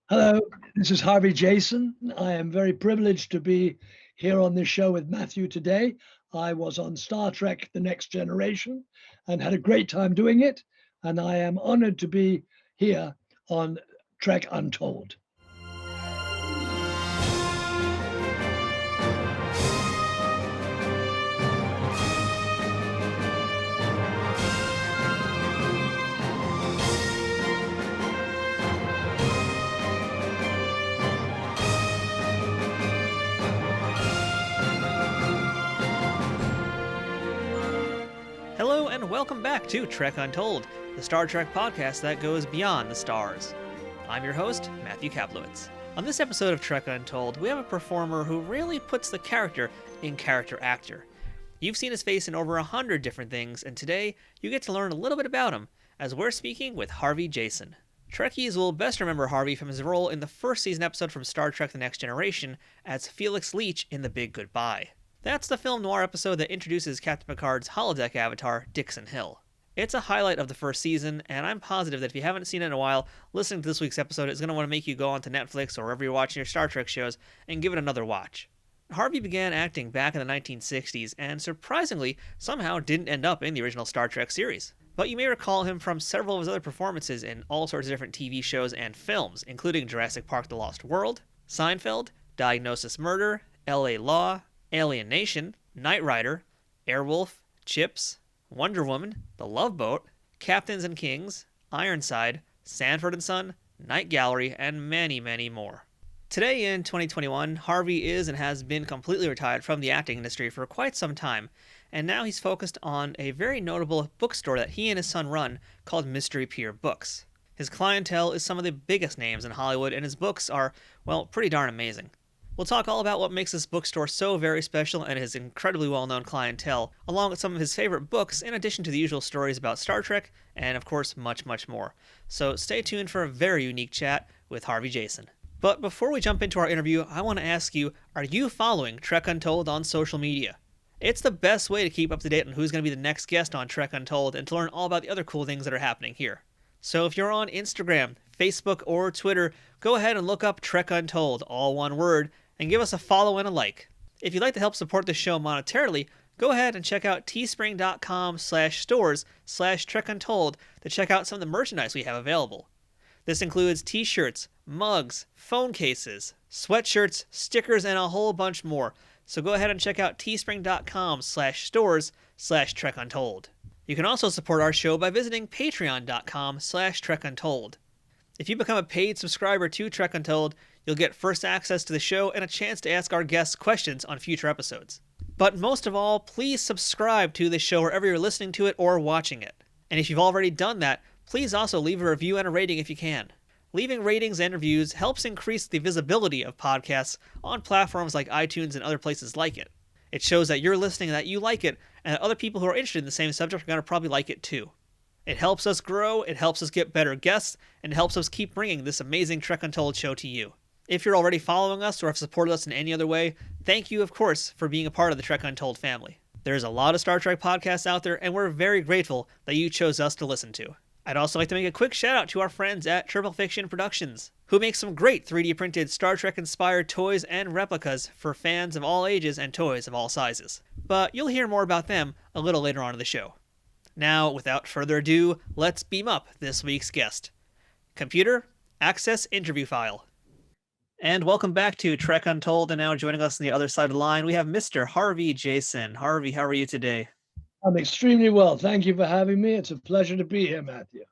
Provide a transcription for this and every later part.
Hello, this is Harvey Jason. I am very privileged to be here on this show with Matthew today. I was on Star Trek The Next Generation and had a great time doing it, and I am honored to be here on Trek Untold. Hello and welcome back to Trek Untold, the Star Trek podcast that goes beyond the stars. I'm your host, Matthew Kaplowitz. On this episode of Trek Untold, we have a performer who really puts the character in character actor. You've seen his face in over 100 different things, and today you get to learn a little bit about him, as we're speaking with Harvey Jason. Trekkies will best remember Harvey from his role in the first season episode from Star Trek The Next Generation as Felix Leech in The Big Goodbye. That's the film noir episode that introduces Captain Picard's holodeck avatar, Dixon Hill. It's a highlight of the first season, and I'm positive that if you haven't seen it in a while, listening to this week's episode is going to want to make you go onto Netflix or wherever you're watching your Star Trek shows and give it another watch. Harvey began acting back in the 1960s and surprisingly somehow didn't end up in the original Star Trek series. But you may recall him from several of his other performances in all sorts of different TV shows and films, including Jurassic Park: The Lost World, Seinfeld, Diagnosis Murder, L.A. Law, Alien Nation, Knight Rider, Airwolf, Chips, Wonder Woman, The Love Boat, Captains and Kings, Ironside, Sanford & Son, Night Gallery, and many, many more. Today in 2021, Harvey is and has been completely retired from the acting industry for quite some time, and now he's focused on a very notable bookstore that he and his son run called Mystery Pier Books. His clientele is some of the biggest names in Hollywood, and his books are, well, pretty darn amazing. We'll talk all about what makes this bookstore so very special and his incredibly well-known clientele, along with some of his favorite books, in addition to the usual stories about Star Trek, and of course, much, much more. So stay tuned for a very unique chat with Harvey Jason. But before we jump into our interview, I want to ask you, are you following Trek Untold on social media? It's the best way to keep up to date on who's going to be the next guest on Trek Untold and to learn all about the other cool things that are happening here. So if you're on Instagram, Facebook, or Twitter, go ahead and look up Trek Untold, all one word, and give us a follow and a like. If you'd like to help support the show monetarily, go ahead and check out teespring.com/stores/trekuntold to check out some of the merchandise we have available. This includes t-shirts, mugs, phone cases, sweatshirts, stickers, and a whole bunch more. So go ahead and check out teespring.com/stores/trekuntold. You can also support our show by visiting patreon.com/trekuntold. If you become a paid subscriber to Trek Untold, you'll get first access to the show and a chance to ask our guests questions on future episodes. But most of all, please subscribe to this show wherever you're listening to it or watching it. And if you've already done that, please also leave a review and a rating if you can. Leaving ratings and reviews helps increase the visibility of podcasts on platforms like iTunes and other places like it. It shows that you're listening and that you like it, and that other people who are interested in the same subject are going to probably like it too. It helps us grow, it helps us get better guests, and it helps us keep bringing this amazing Trek Untold show to you. If you're already following us or have supported us in any other way, thank you, of course, for being a part of the Trek Untold family. There's a lot of Star Trek podcasts out there, and we're very grateful that you chose us to listen to. I'd also like to make a quick shout out to our friends at Triple Fiction Productions, who make some great 3D printed Star Trek inspired toys and replicas for fans of all ages and toys of all sizes. But you'll hear more about them a little later on in the show. Now, without further ado, let's beam up this week's guest. Computer, access interview file. And welcome back to Trek Untold, and now joining us on the other side of the line, we have Mr. Harvey Jason. Harvey, how are you today? I'm extremely well. Thank you for having me. It's a pleasure to be here, Matthew.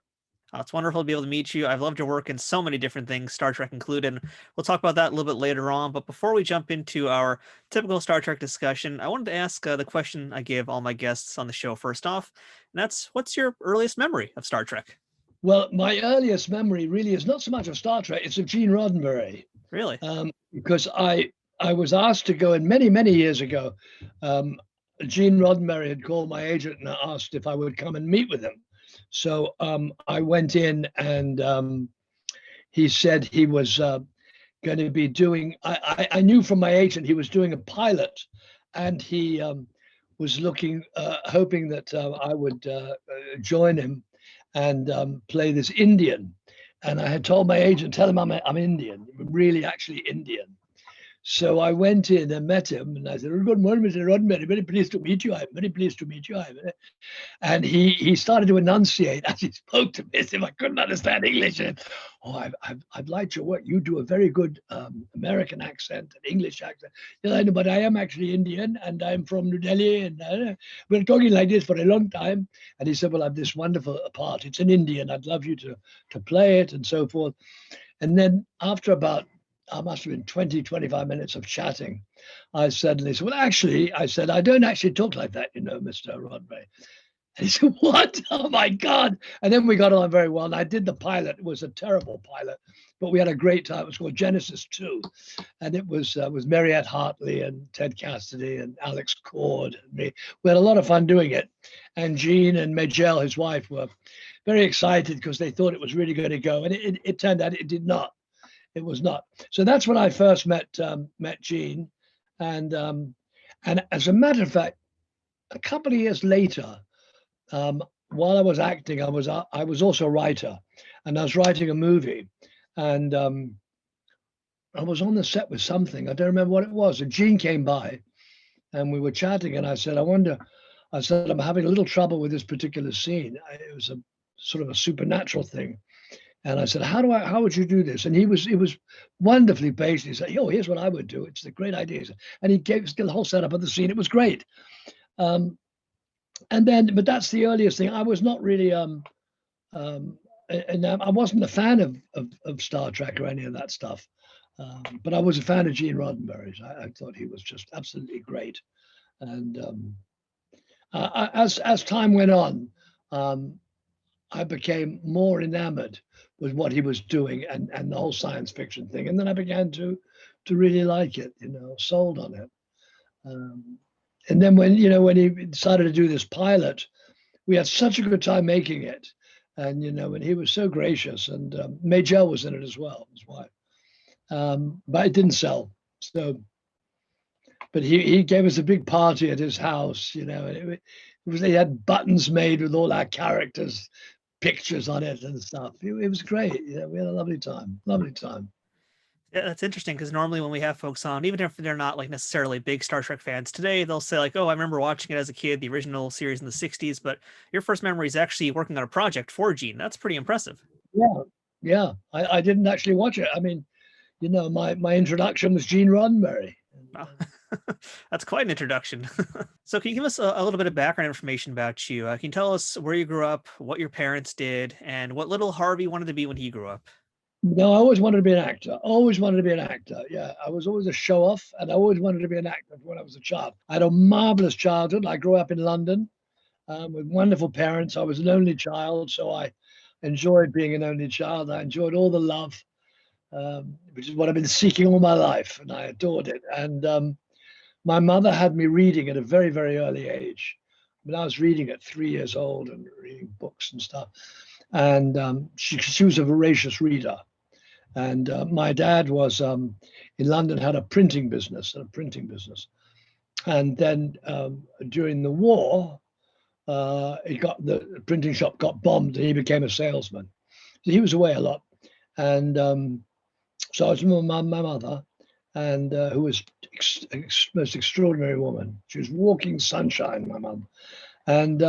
It's wonderful to be able to meet you. I've loved your work in so many different things, Star Trek included. We'll talk about that a little bit later on. But before we jump into our typical Star Trek discussion, I wanted to ask the question I give all my guests on the show first off. And that's, what's your earliest memory of Star Trek? Well, my earliest memory really is not so much of Star Trek, it's of Gene Roddenberry. Really? Because I was asked to go in many, many years ago. Gene Roddenberry had called my agent and asked if I would come and meet with him. So I went in and he said he was going to be doing, I knew from my agent he was doing a pilot, and he was hoping that I would join him and play this Indian. and I had told my agent, tell him I'm Indian, really actually Indian. So I went in and met him, and I said, "Good morning, Mr. Roddenberry. Very pleased to meet you. I'm very pleased to meet you." And he started to enunciate as he spoke to me as if I couldn't understand English. And, I've liked your work. You do a very good American accent and English accent. But I am actually Indian, and I'm from New Delhi, and we're talking like this for a long time. And he said, "Well, I have this wonderful part. It's in Indian. I'd love you to play it," and so forth. And then after about, I must have been 20, 25 minutes of chatting, I suddenly said, "Well, actually," I said, "I don't actually talk like that, Mr. Roddenberry." And he said, "What? Oh my God." And then we got on very well. And I did the pilot. It was a terrible pilot, but we had a great time. It was called Genesis 2. And it was Mariette Hartley and Ted Cassidy and Alex Cord and me. We had a lot of fun doing it. And Gene and Majel, his wife, were very excited because they thought it was really going to go. And it turned out it did not. It was not. So that's when I first met Gene. And as a matter of fact, a couple of years later, while I was acting, I was also a writer, and I was writing a movie, and I was on the set with something. I don't remember what it was. And Gene came by, and we were chatting, and I said, I'm having a little trouble with this particular scene. It was a sort of a supernatural thing. And I said, how would you do this? And he was wonderfully patient. He said, "Oh, here's what I would do. It's a great idea." And he gave us the whole setup of the scene. It was great. And then, but that's the earliest thing. I was not really, and I wasn't a fan of Star Trek or any of that stuff. But I was a fan of Gene Roddenberry's. I thought he was just absolutely great. And as time went on, I became more enamored with what he was doing and the whole science fiction thing. And then I began to really like it, sold on it. And then when he decided to do this pilot, we had such a good time making it. And, and he was so gracious, and Majel was in it as well, his wife. But it didn't sell. So, but he gave us a big party at his house, they had buttons made with all our characters, pictures on it and stuff. It was great. We had a lovely time. Yeah, that's interesting, because normally when we have folks on, even if they're not like necessarily big Star Trek fans today, they'll say like, "Oh, I remember watching it as a kid, the original series in the 60s, but your first memory is actually working on a project for Gene." That's pretty impressive. Yeah. I didn't actually watch it. I mean, my introduction was Gene Roddenberry. Wow. That's quite an introduction. So can you give us a little bit of background information about you? Can you tell us where you grew up, what your parents did, and what little Harvey wanted to be when he grew up? No, I always wanted to be an actor. Yeah, I was always a show off, and I always wanted to be an actor when I was a child. I had a marvelous childhood. I grew up in London with wonderful parents. I was an only child, so I enjoyed being an only child. I enjoyed all the love, which is what I've been seeking all my life, and I adored it. And my mother had me reading at a very, very early age. I was reading at 3 years old and reading books and stuff. And she was a voracious reader. And my dad was in London, had a printing business. And then during the war, the printing shop got bombed, and he became a salesman. So he was away a lot. And so I was with my mother, and who was most extraordinary woman. She was walking sunshine, my mum. And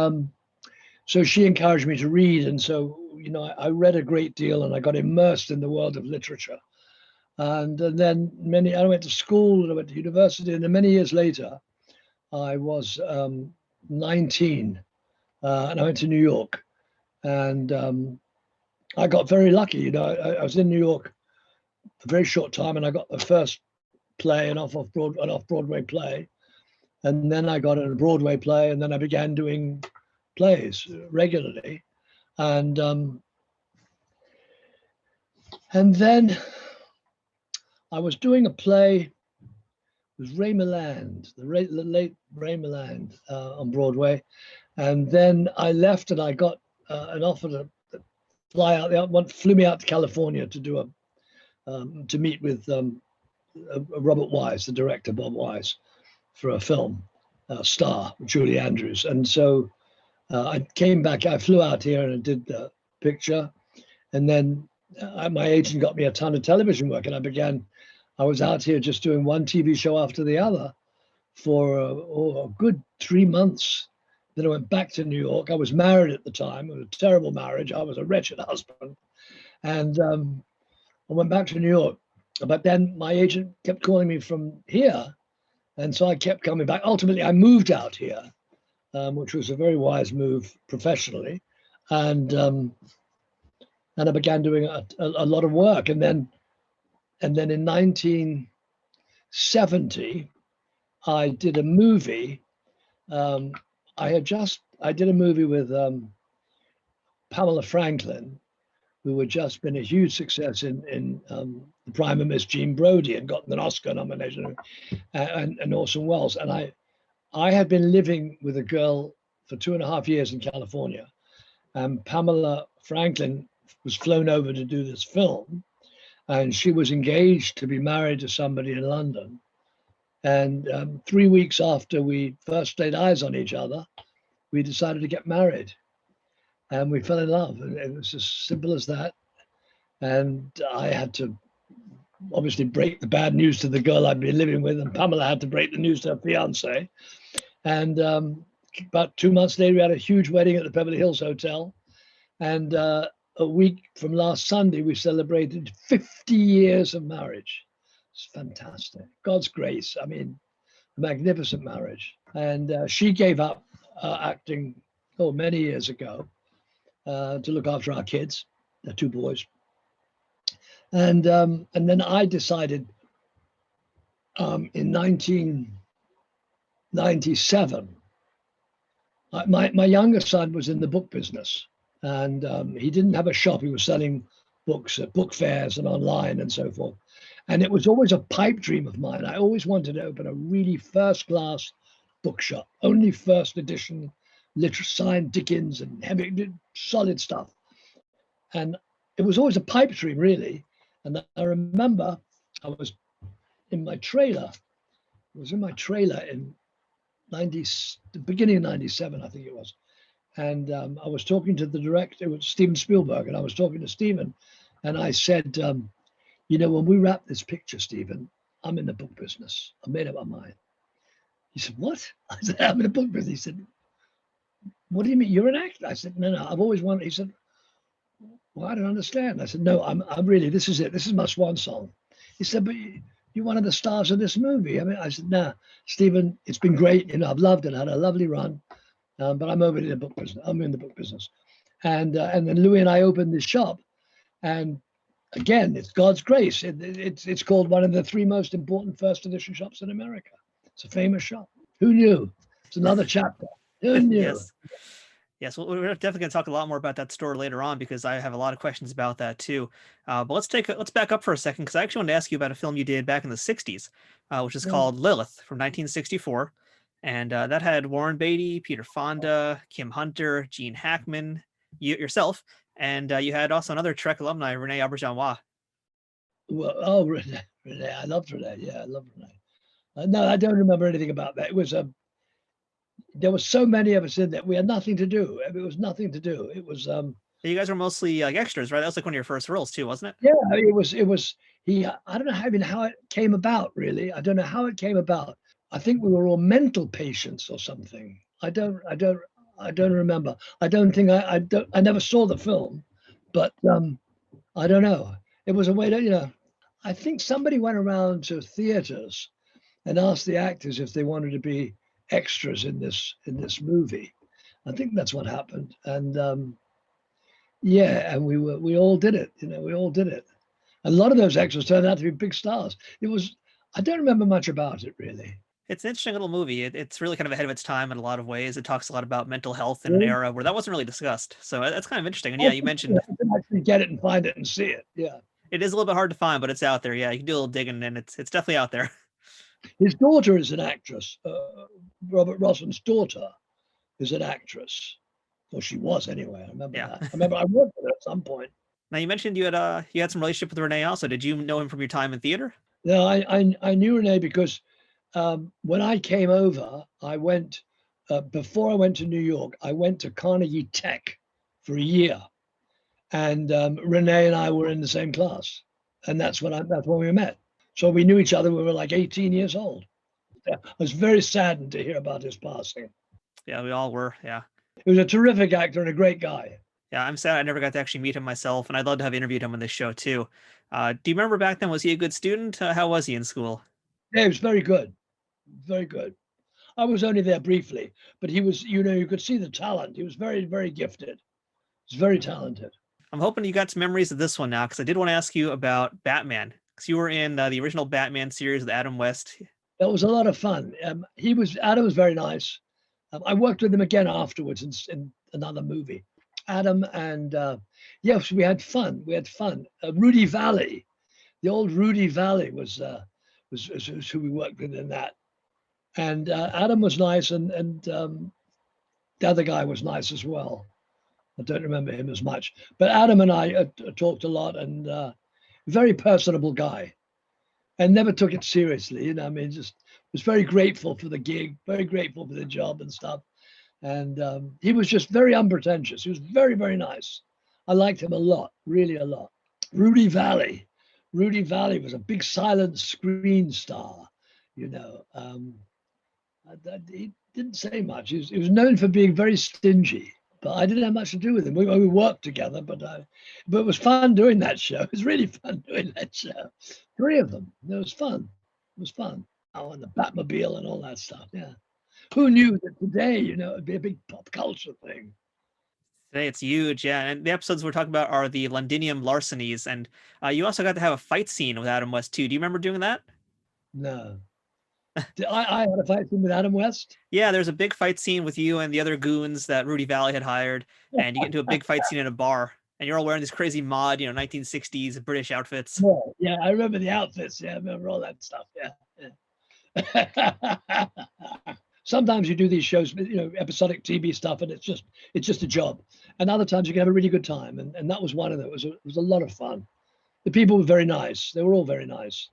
so she encouraged me to read. And so, I read a great deal, and I got immersed in the world of literature. And then I went to school, and I went to university. And then many years later, I was 19, and I went to New York. And I got very lucky. I was in New York a very short time, and I got the first play, an off-Broadway play. And then I got a Broadway play, and then I began doing plays regularly. And then I was doing a play with Ray Milland, the late Ray Milland, on Broadway. And then I left, and I got an offer to fly out there. Flew me out to California to do to meet with Robert Wise, the director, Bob Wise, for a film, Star, with Julie Andrews. And so I came back. I flew out here and I did the picture, and then my agent got me a ton of television work, and I was out here just doing one TV show after the other for a good 3 months. Then I went back to New York. I was married at the time. It was a terrible marriage. I was a wretched husband. And I went back to New York. But then my agent kept calling me from here. And so I kept coming back. Ultimately, I moved out here, which was a very wise move professionally. And I began doing a lot of work. And then in 1970, I did a movie. I did a movie with Pamela Franklin, who had just been a huge success in The Prime of Miss Jean Brodie and gotten an Oscar nomination, and Orson Welles. And I had been living with a girl for 2.5 years in California, and Pamela Franklin was flown over to do this film, and she was engaged to be married to somebody in London. And 3 weeks after we first laid eyes on each other, we decided to get married. And we fell in love. And it was as simple as that. And I had to obviously break the bad news to the girl I'd been living with. And Pamela had to break the news to her fiance. And about 2 months later, we had a huge wedding at the Beverly Hills Hotel. And a week from last Sunday, we celebrated 50 years of marriage. It's fantastic. God's grace. I mean, a magnificent marriage. And she gave up acting many years ago to look after our kids, the 2 boys. And then I decided in 1997, my younger son was in the book business, and he didn't have a shop. He was selling books at book fairs and online and so forth. And it was always a pipe dream of mine. I always wanted to open a really first-class bookshop, only first edition, signed Dickens and heavy, solid stuff. And it was always a pipe dream, really. And I remember I was in my trailer. I was in my trailer in the beginning of 97, I think it was. And I was talking to the director, it was Steven Spielberg, and I was talking to Steven, and I said, when we wrap this picture, Steven, I'm in the book business. I made up my mind. He said, what? I said, I'm in the book business. He said, what do you mean? You're an actor? I said, no, I've always wanted. He said, well, I don't understand. I said, no, I'm really, this is it. This is my swan song. He said, but you're one of the stars of this movie. I mean, I said, nah, Steven, it's been great. I've loved it. I had a lovely run, but I'm over in the book business. I'm in the book business. And then Louis and I opened this shop, and again, it's God's grace. It's called one of the 3 most important first edition shops in America. It's a famous shop. Who knew? It's another chapter. Who knew? Yes. Well, we're definitely going to talk a lot more about that store later on, because I have a lot of questions about that too. But let's back up for a second, because I actually wanted to ask you about a film you did back in the 60s, which is called Lilith from 1964. And that had Warren Beatty, Peter Fonda, Kim Hunter, Gene Hackman, yourself, and you had also another Trek alumni, Rene Auberjonois. Well, Rene. I loved Rene. Yeah, I loved Rene. No, I don't remember anything about that. It was there were so many of us in there. We had nothing to do. It was nothing to do. It was. You guys were mostly like extras, right? That was like one of your first roles too, wasn't it? Yeah, it was. I don't know how it came about. Really, I don't know how it came about. I think we were all mental patients or something. I don't remember. I don't think I never saw the film, but I don't know. It was a way to, I think somebody went around to theaters and asked the actors if they wanted to be extras in this movie. I think that's what happened. And and we all did it. We all did it. A lot of those extras turned out to be big stars. I don't remember much about it, really. It's an interesting little movie. It's really kind of ahead of its time in a lot of ways. It talks a lot about mental health in an era where that wasn't really discussed. So that's kind of interesting. And yeah, you mentioned I can actually get it and find it and see it. Yeah, it is a little bit hard to find, but it's out there. Yeah, you can do a little digging, and it's definitely out there. His daughter is an actress. Robert Rossum's daughter is an actress. Well, she was anyway. I remember that. I remember I worked with her at some point. Now you mentioned you had some relationship with Rene also. Did you know him from your time in theater? No, I knew Rene because when I came over, I went before I went to New York. I went to Carnegie Tech for a year, and Renee and I were in the same class, and that's when we met. So we knew each other. We were like 18 years old. I was very saddened to hear about his passing. Yeah, we all were. Yeah. He was a terrific actor and a great guy. Yeah, I'm sad I never got to actually meet him myself, and I'd love to have interviewed him on this show too. Do you remember back then? Was he a good student? How was he in school? Yeah, he was very good, very good. I was only there briefly, but he was, you could see the talent. He was very, very gifted. He's very talented. I'm hoping you got some memories of this one now, because I did want to ask you about Batman, because you were in the original Batman series with Adam West. That was a lot of fun. Adam was very nice. I worked with him again afterwards in another movie. Adam and yes, we had fun. We had fun. Rudy Valley, the old Rudy Valley was who we worked with in that. And Adam was nice, and the other guy was nice as well. I don't remember him as much, but Adam and I talked a lot, and very personable guy, and never took it seriously. I mean, just was very grateful for the gig, very grateful for the job and stuff. And he was just very unpretentious. He was very, very nice. I liked him a lot, really a lot. Rudy Valley was a big silent screen star, He didn't say much. He was known for being very stingy, but I didn't have much to do with him. We worked together, but it was fun doing that show. It was really fun doing that show. 3 of them. It was fun. It was fun. Oh, and the Batmobile and all that stuff. Yeah. Who knew that today, it'd be a big pop culture thing. Today it's huge, yeah. And the episodes we're talking about are the Londinium larcenies, and you also got to have a fight scene with Adam West too. Do you remember doing that? No. I had a fight scene with Adam West? Yeah, there's a big fight scene with you and the other goons that Rudy Valley had hired, and you get into a big fight scene in a bar, and you're all wearing these crazy mod, 1960s British outfits. Yeah, I remember the outfits. Yeah, I remember all that stuff. Yeah. Sometimes you do these shows, episodic TV stuff, and it's just a job. And other times you can have a really good time, and that was one of them. It was a lot of fun. The people were very nice. They were all very nice,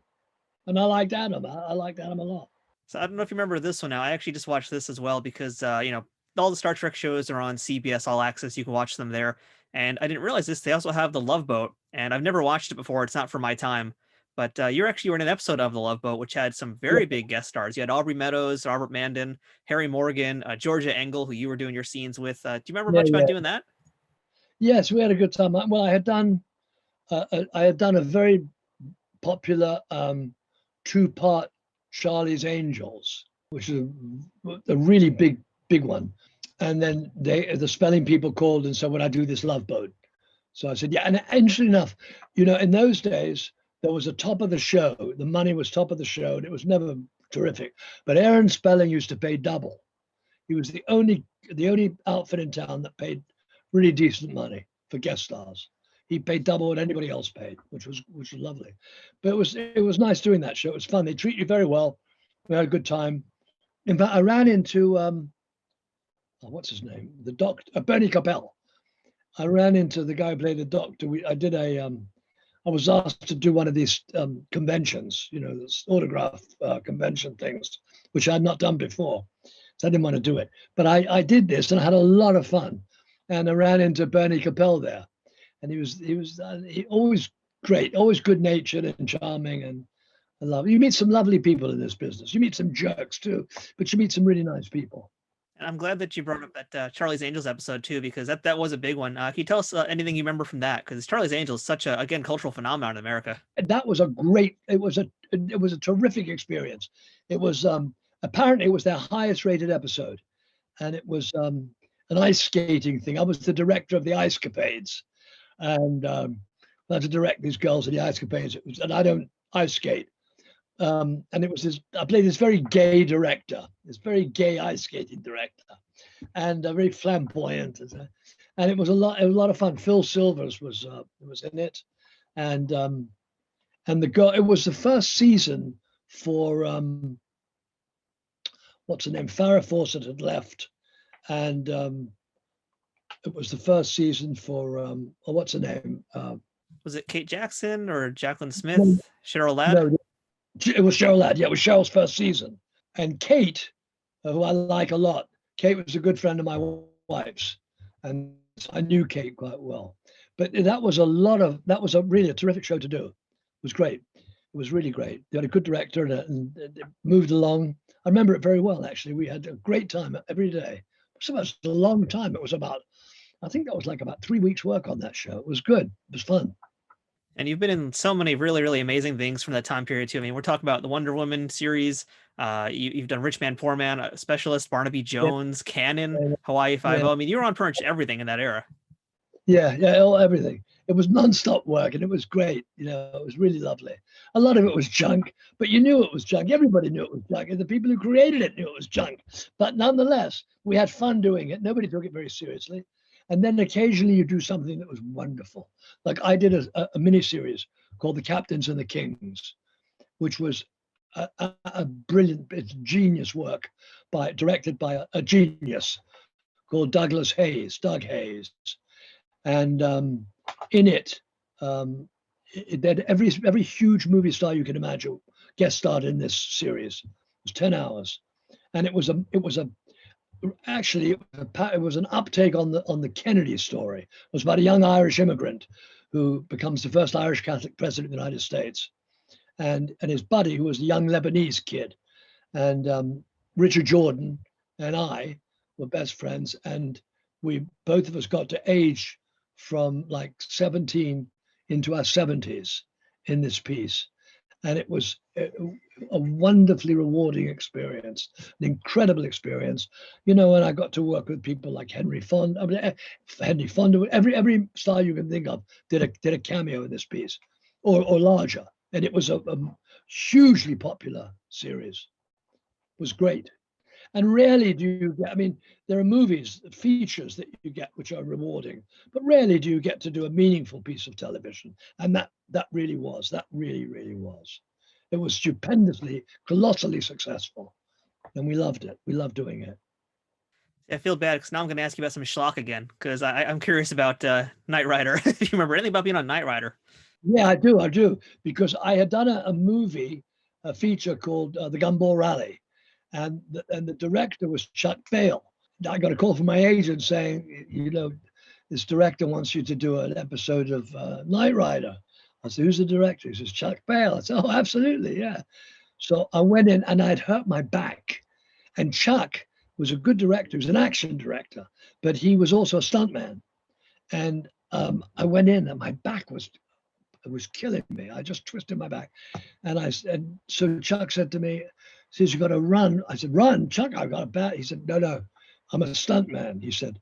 and I liked Adam. I liked Adam a lot. So I don't know if you remember this one now. I actually just watched this as well because all the Star Trek shows are on CBS All Access. You can watch them there. And I didn't realize this. They also have The Love Boat, and I've never watched it before. It's not for my time. But you were in an episode of The Love Boat, which had some very big guest stars. You had Aubrey Meadows, Robert Mandan, Harry Morgan, Georgia Engel, who you were doing your scenes with. Do you remember much about doing that? Yes, we had a good time. Well, I had done a very popular 2-part Charlie's Angels, which is a really big one. And then the spelling people called and said, would I do this Love Boat? So I said, yeah. And interestingly enough, in those days, there was a top of the show. The money was top of the show, and it was never terrific. But Aaron Spelling used to pay double. He was the only outfit in town that paid really decent money for guest stars. He paid double what anybody else paid, which was lovely. But it was nice doing that show. It was fun. They treat you very well. We had a good time. In fact, I ran into what's his name? The doctor, Bernie Capel. I ran into the guy who played the doctor. I was asked to do one of these conventions, this autograph convention things, which I had not done before. So I didn't want to do it. But I did this, and I had a lot of fun. And I ran into Bernie Capel there. And he was always great, always good-natured and charming, and I love it. You meet some lovely people in this business. You meet some jerks too, but you meet some really nice people. And I'm glad that you brought up that Charlie's Angels episode too, because that was a big one. Can you tell us anything you remember from that? Because Charlie's Angels is such a, again, cultural phenomenon in America. That was it was a terrific experience. It was apparently it was their highest rated episode, and it was an ice skating thing. I was the director of the ice capades. And I had to direct these girls in the ice capades. And I don't ice skate. And it was I played this very gay director, this very gay ice skating director, and very flamboyant. And it was a lot of fun. Phil Silvers was in it, and the girl. It was the first season for what's her name? Farrah Fawcett had left, and it was the first season for what's her name? Was it Kate Jackson or Jacqueline Smith? Cheryl Ladd? No, it was Cheryl Ladd. Yeah, it was Cheryl's first season. And Kate, who I like a lot, Kate was a good friend of my wife's, and I knew Kate quite well. But that was really a terrific show to do. It was great. It was really great. They had a good director and it moved along. I remember it very well, actually. We had a great time every day. So it was a long time. It was I think that was like about 3 weeks work on that show. It was good. It was fun. And you've been in so many really, really amazing things from that time period too. I mean, we're talking about the Wonder Woman series. You've done Rich Man, Poor Man, Specialist, Barnaby Jones, Cannon, Hawaii Five-0. I mean, you were on pretty much everything in that era. Yeah, everything. It was nonstop work, and it was great. It was really lovely. A lot of it was junk, but you knew it was junk. Everybody knew it was junk, and the people who created it knew it was junk. But nonetheless, we had fun doing it. Nobody took it very seriously. And then occasionally you do something that was wonderful. Like I did a miniseries called The Captains and the Kings, which was a brilliant, it's genius work directed by a genius called Doug Hayes. And in it, every huge movie star you can imagine guest starred in this series. It was 10 hours, and it was an uptake on the Kennedy story. It was about a young Irish immigrant who becomes the first Irish Catholic president of the United States, and his buddy, who was a young Lebanese kid, and Richard Jordan and I were best friends, and we both of us got to age from like 17 into our 70s in this piece. And it was a wonderfully rewarding experience, an incredible experience. And I got to work with people like Henry Fonda. Every star you can think of did a cameo in this piece, or larger. And it was a hugely popular series. It was great. And rarely do you get, there are movies, features that you get which are rewarding, but rarely do you get to do a meaningful piece of television. And that really was. It was stupendously, colossally successful. And we loved it. We loved doing it. I feel bad because now I'm going to ask you about some schlock again, because I'm curious about Knight Rider. If you remember anything about being on Knight Rider. Yeah, I do. Because I had done a movie, a feature called The Gumball Rally. And the director was Chuck Bale. I got a call from my agent saying, this director wants you to do an episode of Knight Rider. I said, who's the director? He says, Chuck Bale. I said, oh, absolutely, yeah. So I went in and I'd hurt my back. And Chuck was a good director. He was an action director, but he was also a stuntman. And I went in and my back was killing me. I just twisted my back. And so Chuck said to me, says, you got to run. I said, run, Chuck, I've got a bat. He said, no, I'm a stuntman. He said,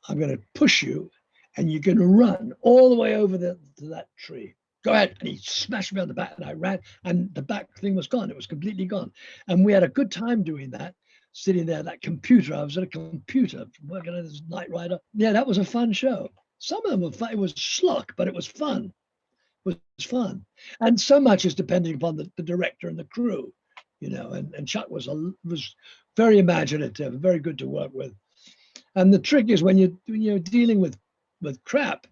I'm going to push you and you're going to run all the way over to that tree. Go ahead. And he smashed me on the back and I ran and the back thing was gone. It was completely gone. And we had a good time doing that, sitting there, that computer. I was at a computer working on this Knight Rider. Yeah, that was a fun show. Some of them were fun. It was schlock, but it was fun. It was fun. And so much is depending upon the director and the crew. And Chuck was very imaginative, very good to work with. And the trick is when you're dealing with crap,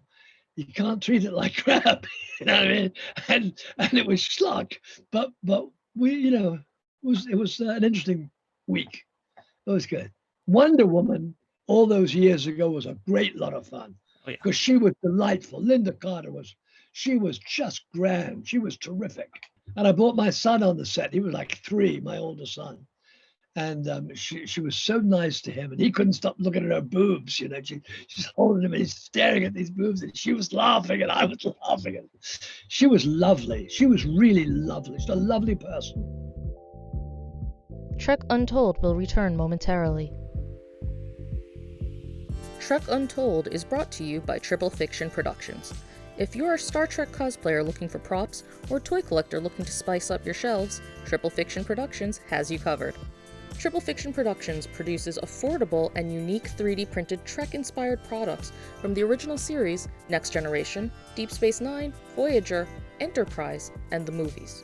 you can't treat it like crap. You know what I mean? And it was schlock, but we, it was an interesting week. It was good. Wonder Woman all those years ago was a great lot of fun because she was delightful. Linda Carter was just grand. She was terrific. And I brought my son on the set. He was like 3, my older son. And she was so nice to him. And he couldn't stop looking at her boobs. She's holding him and he's staring at these boobs. And she was laughing and I was laughing. She was lovely. She was really lovely. She's a lovely person. Trek Untold will return momentarily. Trek Untold is brought to you by Triple Fiction Productions. If you're a Star Trek cosplayer looking for props, or toy collector looking to spice up your shelves, Triple Fiction Productions has you covered. Triple Fiction Productions produces affordable and unique 3D printed Trek-inspired products from the original series, Next Generation, Deep Space Nine, Voyager, Enterprise, and the movies.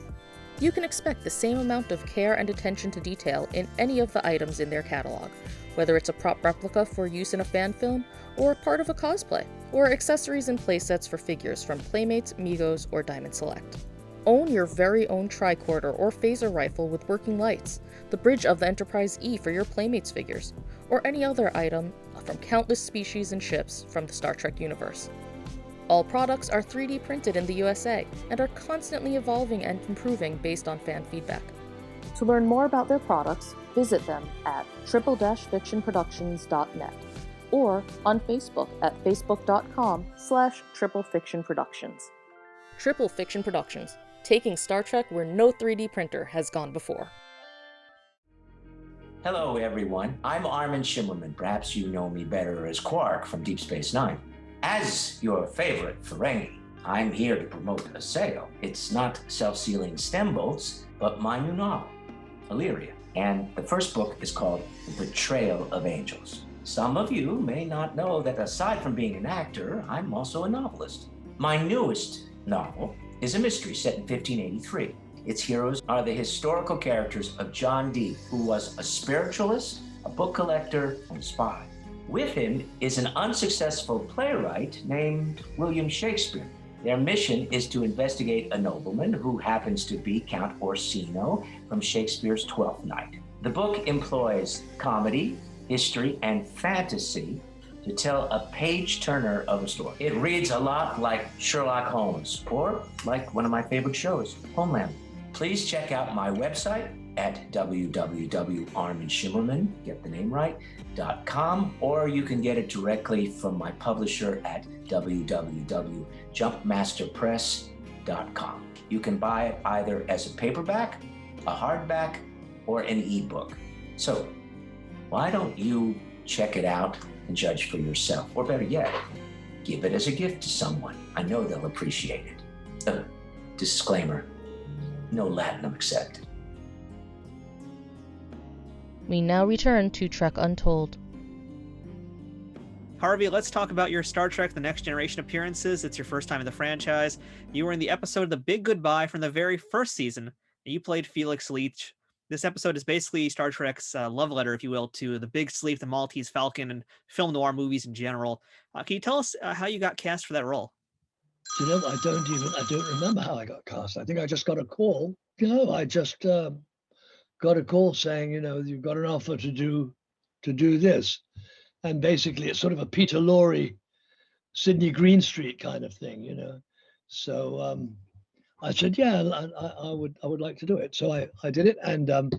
You can expect the same amount of care and attention to detail in any of the items in their catalog, whether it's a prop replica for use in a fan film, or a part of a cosplay, or accessories and playsets for figures from Playmates, Migos, or Diamond Select. Own your very own tricorder or phaser rifle with working lights, the bridge of the Enterprise E for your Playmates figures, or any other item from countless species and ships from the Star Trek universe. All products are 3D printed in the USA and are constantly evolving and improving based on fan feedback. To learn more about their products, visit them at triple-fictionproductions.net or on Facebook at facebook.com/triplefictionproductions. Triple Fiction Productions, taking Star Trek where no 3D printer has gone before. Hello, everyone. I'm Armin Shimmerman. Perhaps you know me better as Quark from Deep Space Nine. As your favorite Ferengi, I'm here to promote a sale. It's not self-sealing stem bolts, but my new novel, Illyria. And the first book is called The Betrayal of Angels. Some of you may not know that aside from being an actor, I'm also a novelist. My newest novel is a mystery set in 1583. Its heroes are the historical characters of John Dee, who was a spiritualist, a book collector, and a spy. With him is an unsuccessful playwright named William Shakespeare. Their mission is to investigate a nobleman who happens to be Count Orsino from Shakespeare's Twelfth Night. The book employs comedy, history, and fantasy to tell a page-turner of a story. It reads a lot like Sherlock Holmes, or like one of my favorite shows, Homeland. Please check out my website at www.arminshimmerman, get the name right, .com, or you can get it directly from my publisher at www.jumpmasterpress.com. You can buy it either as a paperback, a hardback, or an ebook. So why don't you check it out and judge for yourself? Or better yet, give it as a gift to someone. I know they'll appreciate it. Disclaimer, no latinum accepted. We now return to Trek Untold. Harvey, let's talk about your Star Trek The Next Generation appearances. It's your first time in the franchise. You were in the episode The Big Goodbye from the very first season. You played Felix Leech. This episode is basically Star Trek's love letter, if you will, to the Big Sleep, the Maltese Falcon, and film noir movies in general. Can you tell us how you got cast for that role? You know, I don't remember how I got cast. I think I just got a call. I just got a call saying, you've got an offer to do this. And basically it's sort of a Peter Lorre, Sydney Greenstreet kind of thing, So I said, yeah, I would like to do it. So I did it, and it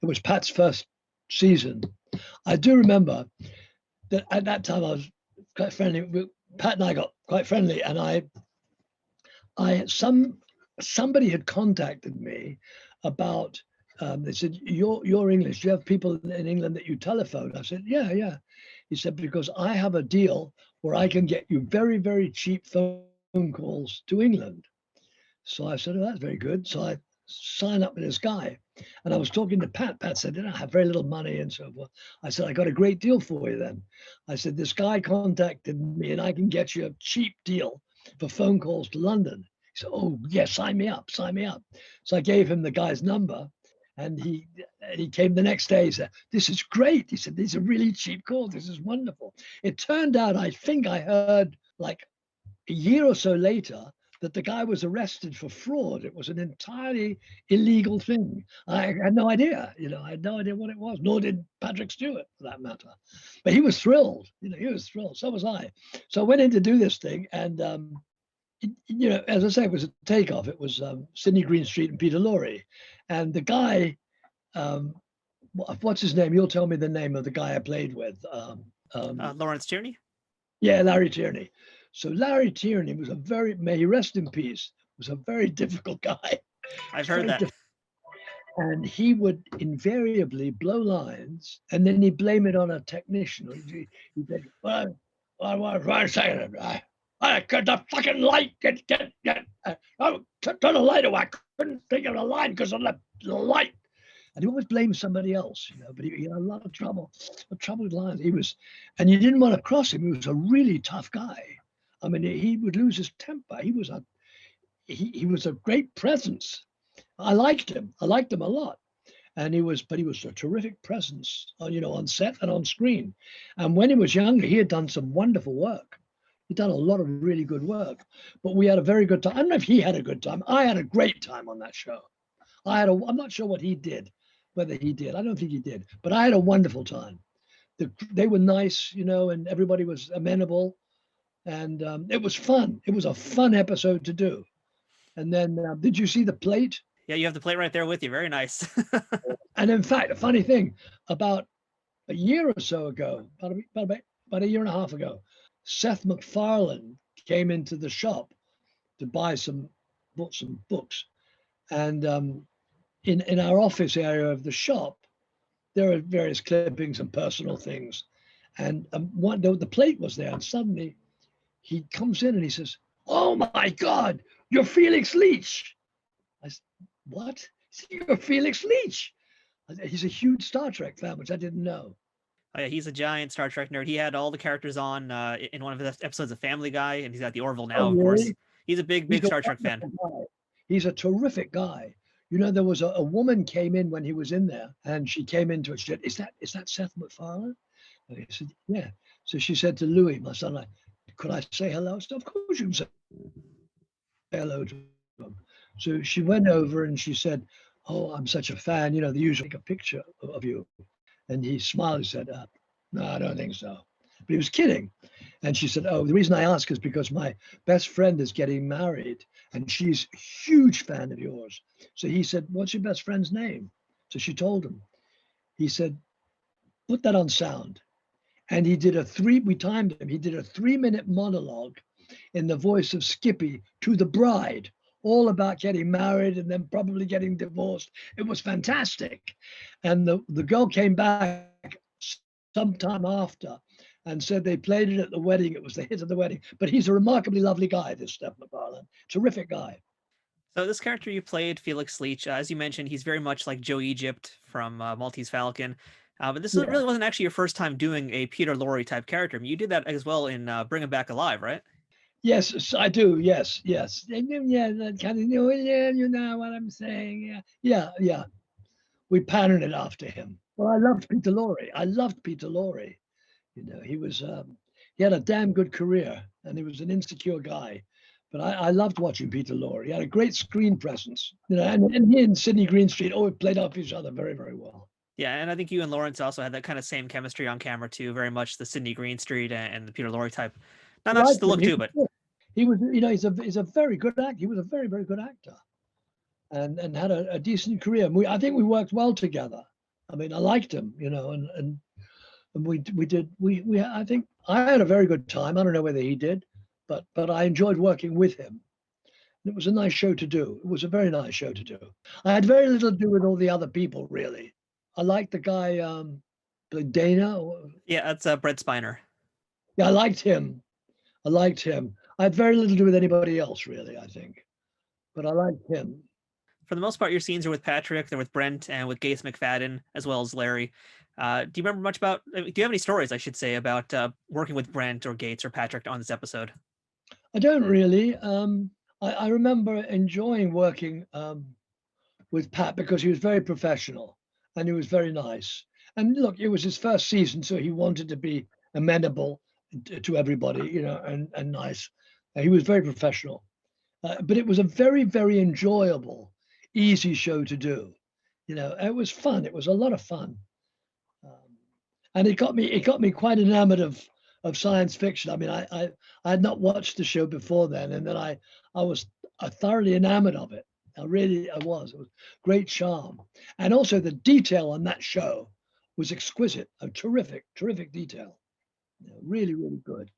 was Pat's first season. I do remember that at that time I was quite friendly. Pat and I got quite friendly, and somebody had contacted me about. They said, you're English. Do you have people in England that you telephone? I said, yeah. He said, because I have a deal where I can get you very, very cheap phone calls to England. So I said, oh, that's very good. So I signed up with this guy, and I was talking to Pat. Pat said, I have very little money and so forth. I said, I got a great deal for you then. I said, this guy contacted me and I can get you a cheap deal for phone calls to London. He said, oh, yeah, sign me up. So I gave him the guy's number, and he came the next day. He said, this is great. He said, these are really cheap calls. This is wonderful. It turned out, I think I heard like a year or so later, that the guy was arrested for fraud. It was an entirely illegal thing. I had no idea, I had no idea what it was, nor did Patrick Stewart for that matter. But he was thrilled, he was thrilled, so was I. So I went in to do this thing, and as I say, it was a takeoff. It was Sydney Greenstreet and Peter Lorre. And the guy, what's his name? You'll tell me the name of the guy I played with. Lawrence Tierney? Yeah, Larry Tierney. So Larry Tierney was may he rest in peace, was a very difficult guy. I've heard that. And he would invariably blow lines, and then he'd blame it on a technician. He'd say, well, one second, I got the fucking light, turn the light away. I couldn't think of the line because of the light. And he always blamed somebody else, but he had a lot of trouble with lines. And you didn't want to cross him. He was a really tough guy. I mean, he would lose his temper. He was a great presence. I liked him a lot. And he was a terrific presence, on set and on screen. And when he was younger, he had done some wonderful work. He'd done a lot of really good work, but we had a very good time. I don't know if he had a good time. I had a great time on that show. I'm not sure what he did, whether he did. I don't think he did, but I had a wonderful time. They were nice, and everybody was amenable. And it was fun. It was a fun episode to do. And then, did you see the plate? Yeah, you have the plate right there with you. Very nice. And in fact, a funny thing, about a year or so ago, about a year and a half ago, Seth MacFarlane came into the shop to buy some books. And in our office area of the shop, there are various clippings and personal things. And the plate was there, and suddenly he comes in and he says, "Oh my God, you're Felix Leech." I said, "What?" He said, "You're Felix Leech." He's a huge Star Trek fan, which I didn't know. Oh yeah, he's a giant Star Trek nerd. He had all the characters on in one of the episodes of Family Guy, and he's got the Orville now, of course. Really? He's a big Star Trek fan. Guy. He's a terrific guy. You know, there was a woman came in when he was in there, and she came into it. She said, "Is that Seth MacFarlane?" And he said, "Yeah." So she said to Louis, my son, like, "Could I say hello?" I said, "Of course you can say hello to him." So she went over and she said, "Oh, I'm such a fan. You know, they usually take a picture of you." And he smiled and said, "No, I don't think so." But he was kidding. And she said, "Oh, the reason I ask is because my best friend is getting married and she's a huge fan of yours." So he said, "What's your best friend's name?" So she told him. He said, "Put that on sound." And we timed him. He did a 3-minute monologue in the voice of Skippy to the bride, all about getting married and then probably getting divorced. It was fantastic. And the girl came back sometime after and said they played it at the wedding. It was the hit of the wedding. But he's a remarkably lovely guy, this Steph MacFarlane. Terrific guy. So this character you played, Felix Leech, as you mentioned, he's very much like Joe Egypt from Maltese Falcon. But this really wasn't actually your first time doing a Peter Lorre type character. I mean, you did that as well in Bring Him Back Alive, right? Yes, I do. Yes. Yeah, that kind of, you know what I'm saying. Yeah. We patterned it after him. Well, I loved Peter Lorre. You know, he had a damn good career, and he was an insecure guy. But I loved watching Peter Lorre. He had a great screen presence. You know, and he and Sidney Greenstreet always played off each other very, very well. Yeah, and I think you and Lawrence also had that kind of same chemistry on camera too. Very much the Sidney Greenstreet and the Peter Lorre type. Not just the look too, but he was, you know, he's a very good actor. He was a very, very good actor, and had a decent career. I think we worked well together. I mean, I liked him, you know, and I think I had a very good time. I don't know whether he did, but I enjoyed working with him. It was a nice show to do. It was a very nice show to do. I had very little to do with all the other people, really. I liked the guy, Dana. Yeah, that's Brent Spiner. Yeah, I liked him. I had very little to do with anybody else, really, I think. But I liked him. For the most part, your scenes are with Patrick, they're with Brent, and with Gates McFadden, as well as Larry. Do you remember much about, do you have any stories, I should say, about working with Brent or Gates or Patrick on this episode? I don't really. I remember enjoying working with Pat because he was very professional and he was very nice. And look, it was his first season, so he wanted to be amenable to everybody, you know, and nice. He was very professional. But it was a very, very enjoyable, easy show to do. You know, it was fun. It was a lot of fun. And it got me quite enamored of science fiction. I mean, I had not watched the show before then, and then I was thoroughly enamored of it. I was. It was great charm, and also the detail on that show was exquisite. A terrific detail. You know, really, really good.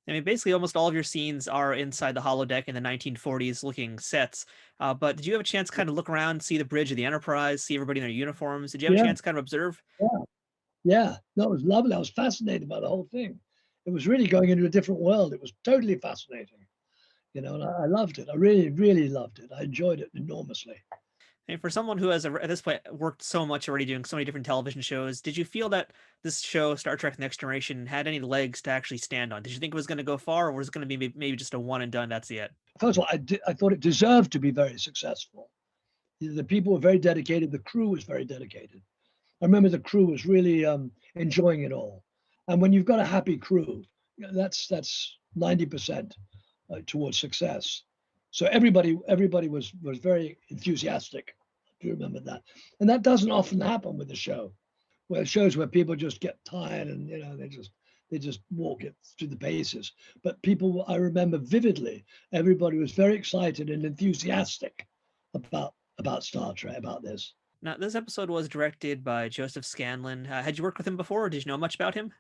I mean, basically, almost all of your scenes are inside the holodeck in the 1940s looking sets. But did you have a chance to kind of look around, see the bridge of the Enterprise, see everybody in their uniforms? Did you have a chance to kind of observe? Yeah. No, it was lovely. I was fascinated by the whole thing. It was really going into a different world. It was totally fascinating. You know, and I loved it. I really, really loved it. I enjoyed it enormously. And for someone who has, at this point, worked so much already doing so many different television shows, did you feel that this show, Star Trek Next Generation, had any legs to actually stand on? Did you think it was going to go far, or was it going to be maybe just a one and done, that's it? First of all, I thought it deserved to be very successful. The people were very dedicated. The crew was very dedicated. I remember the crew was really enjoying it all. And when you've got a happy crew, that's 90% towards success. So everybody was very enthusiastic. Do you remember that? And that doesn't often happen with the show. Well, shows where people just get tired and, you know, they just walk it through the paces. But people, I remember vividly, everybody was very excited and enthusiastic about Star Trek, about this. Now, this episode was directed by Joseph Scanlon. Had you worked with him before, or did you know much about him?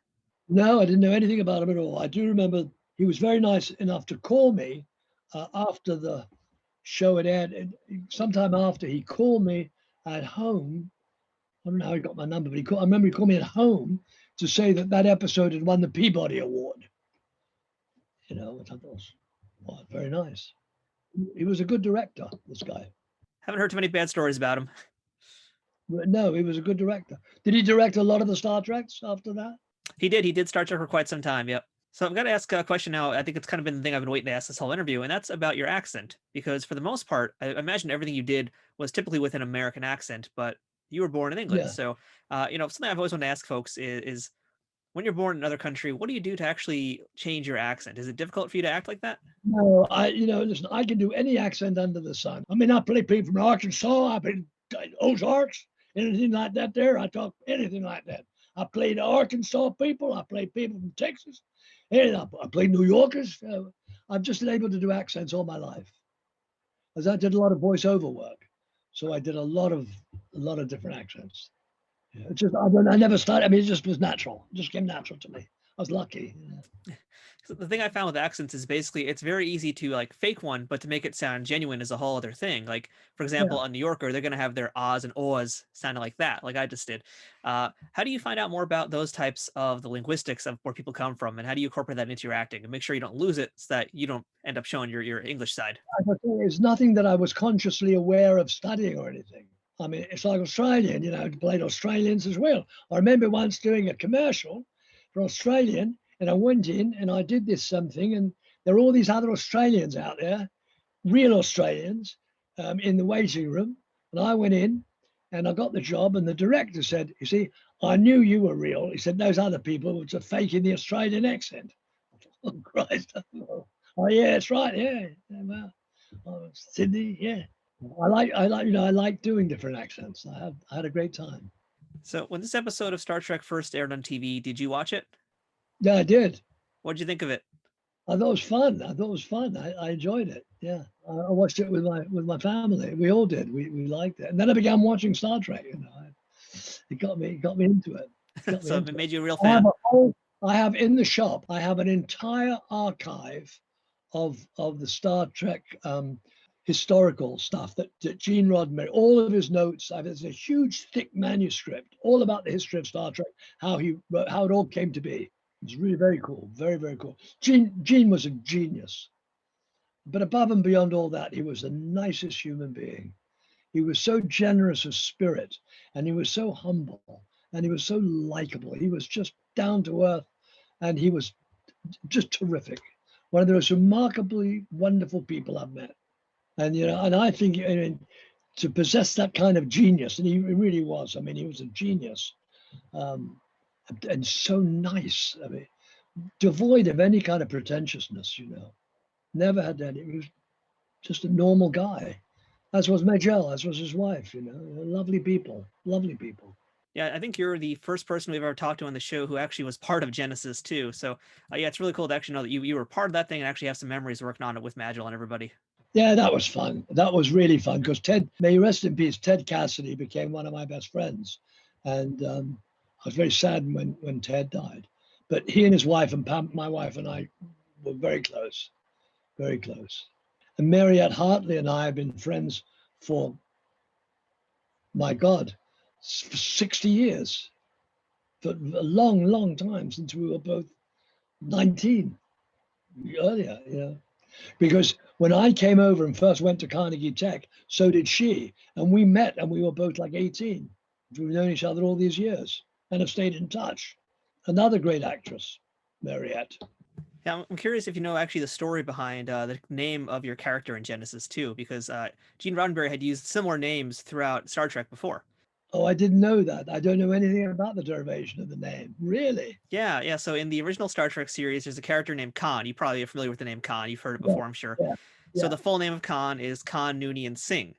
No, I didn't know anything about him at all. I do remember he was very nice enough to call me after the show had aired. Sometime after, he called me at home. I don't know how he got my number, but I remember he called me at home to say that episode had won the Peabody Award. You know, which I thought was very nice. He was a good director, this guy. Haven't heard too many bad stories about him. No, he was a good director. Did he direct a lot of the Star Treks after that? He did. He did Star Trek for quite some time. Yep. So I've got to ask a question now. I think it's kind of been the thing I've been waiting to ask this whole interview, and that's about your accent. Because for the most part, I imagine everything you did was typically with an American accent, but you were born in England. Yeah. So, something I've always wanted to ask folks is when you're born in another country, what do you do to actually change your accent? Is it difficult for you to act like that? No, listen, I can do any accent under the sun. I mean, I play people from Arkansas, I've been Ozarks, anything like that there. I talk anything like that. I played Arkansas people, I played people from Texas, and I played New Yorkers. I've just been able to do accents all my life. As I did a lot of voiceover work. So I did a lot of different accents. Yeah, I never started. I mean, it just was natural. It just came natural to me. I was lucky. So the thing I found with accents is basically it's very easy to like fake one, but to make it sound genuine is a whole other thing. Like, for example, a New Yorker, they're going to have their ahs and awes sounding like that, like I just did. How do you find out more about those types of the linguistics of where people come from, and how do you incorporate that into your acting and make sure you don't lose it so that you don't end up showing your English side? It's nothing that I was consciously aware of studying or anything. I mean, it's like Australian, I played Australians as well. I remember once doing a commercial for Australian, and I went in and I did this something, and there are all these other Australians out there, real Australians, in the waiting room. And I went in and I got the job, and the director said, "You see, I knew you were real." He said, "Those other people were just faking the Australian accent." I thought, oh, Christ. Oh, yeah, that's right. Yeah. Well, Sydney, yeah. I like doing different accents. I had a great time. So when this episode of Star Trek first aired on TV, did you watch it? Yeah, I did. What did you think of it? I thought it was fun. I enjoyed it. Yeah, I watched it with my family. We all did. We liked it, and then I began watching Star Trek. It got me into it. So it made you a real fan. I have in the shop. I have an entire archive of the Star Trek historical stuff that Gene Roddenberry, all of his notes. There's a huge, thick manuscript all about the history of Star Trek, how it all came to be. It's really very cool, very, very cool. Gene was a genius, but above and beyond all that, he was the nicest human being. He was so generous of spirit, and he was so humble, and he was so likable. He was just down to earth, and he was just terrific. One of the most remarkably wonderful people I've met. And and I think to possess that kind of genius, and he really was. I mean, he was a genius, and so nice. I mean, devoid of any kind of pretentiousness. Never had any. He was just a normal guy. As was Majel, as was his wife. Lovely people, lovely people. Yeah, I think you're the first person we've ever talked to on the show who actually was part of Genesis too. So yeah, it's really cool to actually know that you were part of that thing and actually have some memories working on it with Majel and everybody. Yeah, that was fun. That was really fun because Ted, may he rest in peace, Ted Cassidy became one of my best friends. And I was very sad when Ted died. But he and his wife and Pam, my wife and I were very close, very close. And Mariette Hartley and I have been friends for, my God, 60 years. For a long, long time, since we were both 19, earlier, Because when I came over and first went to Carnegie Tech, so did she. And we met and we were both like 18. We've known each other all these years and have stayed in touch. Another great actress, Mariette. Yeah, I'm curious if you know actually the story behind the name of your character in Genesis too, because Gene Roddenberry had used similar names throughout Star Trek before. Oh, I didn't know that. I don't know anything about the derivation of the name. Really? Yeah. So in the original Star Trek series, there's a character named Khan. You probably are familiar with the name Khan. You've heard it before, I'm sure. Yeah. So the full name of Khan is Khan Noonien Singh.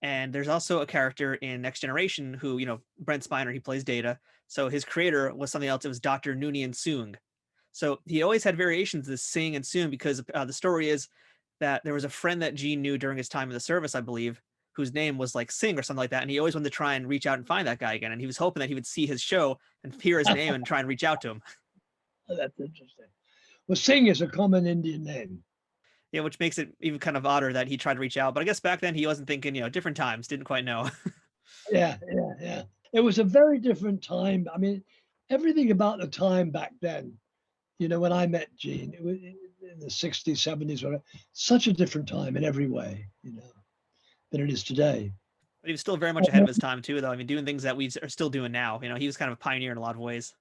And there's also a character in Next Generation who, Brent Spiner, he plays Data. So his creator was something else. It was Dr. Noonien Soong. So he always had variations of this sing and soon because the story is that there was a friend that Gene knew during his time in the service, I believe, whose name was like Sing or something like that. And he always wanted to try and reach out and find that guy again. And he was hoping that he would see his show and hear his name and try and reach out to him. That's interesting. Well, Singh is a common Indian name. Yeah, which makes it even kind of odder that he tried to reach out. But I guess back then he wasn't thinking, different times, didn't quite know. Yeah. It was a very different time. I mean, everything about the time back then, when I met Gene, it was in the 60s, 70s, whatever, such a different time in every way, than it is today. But he was still very much ahead of his time too, though. I mean, doing things that we are still doing now. He was kind of a pioneer in a lot of ways.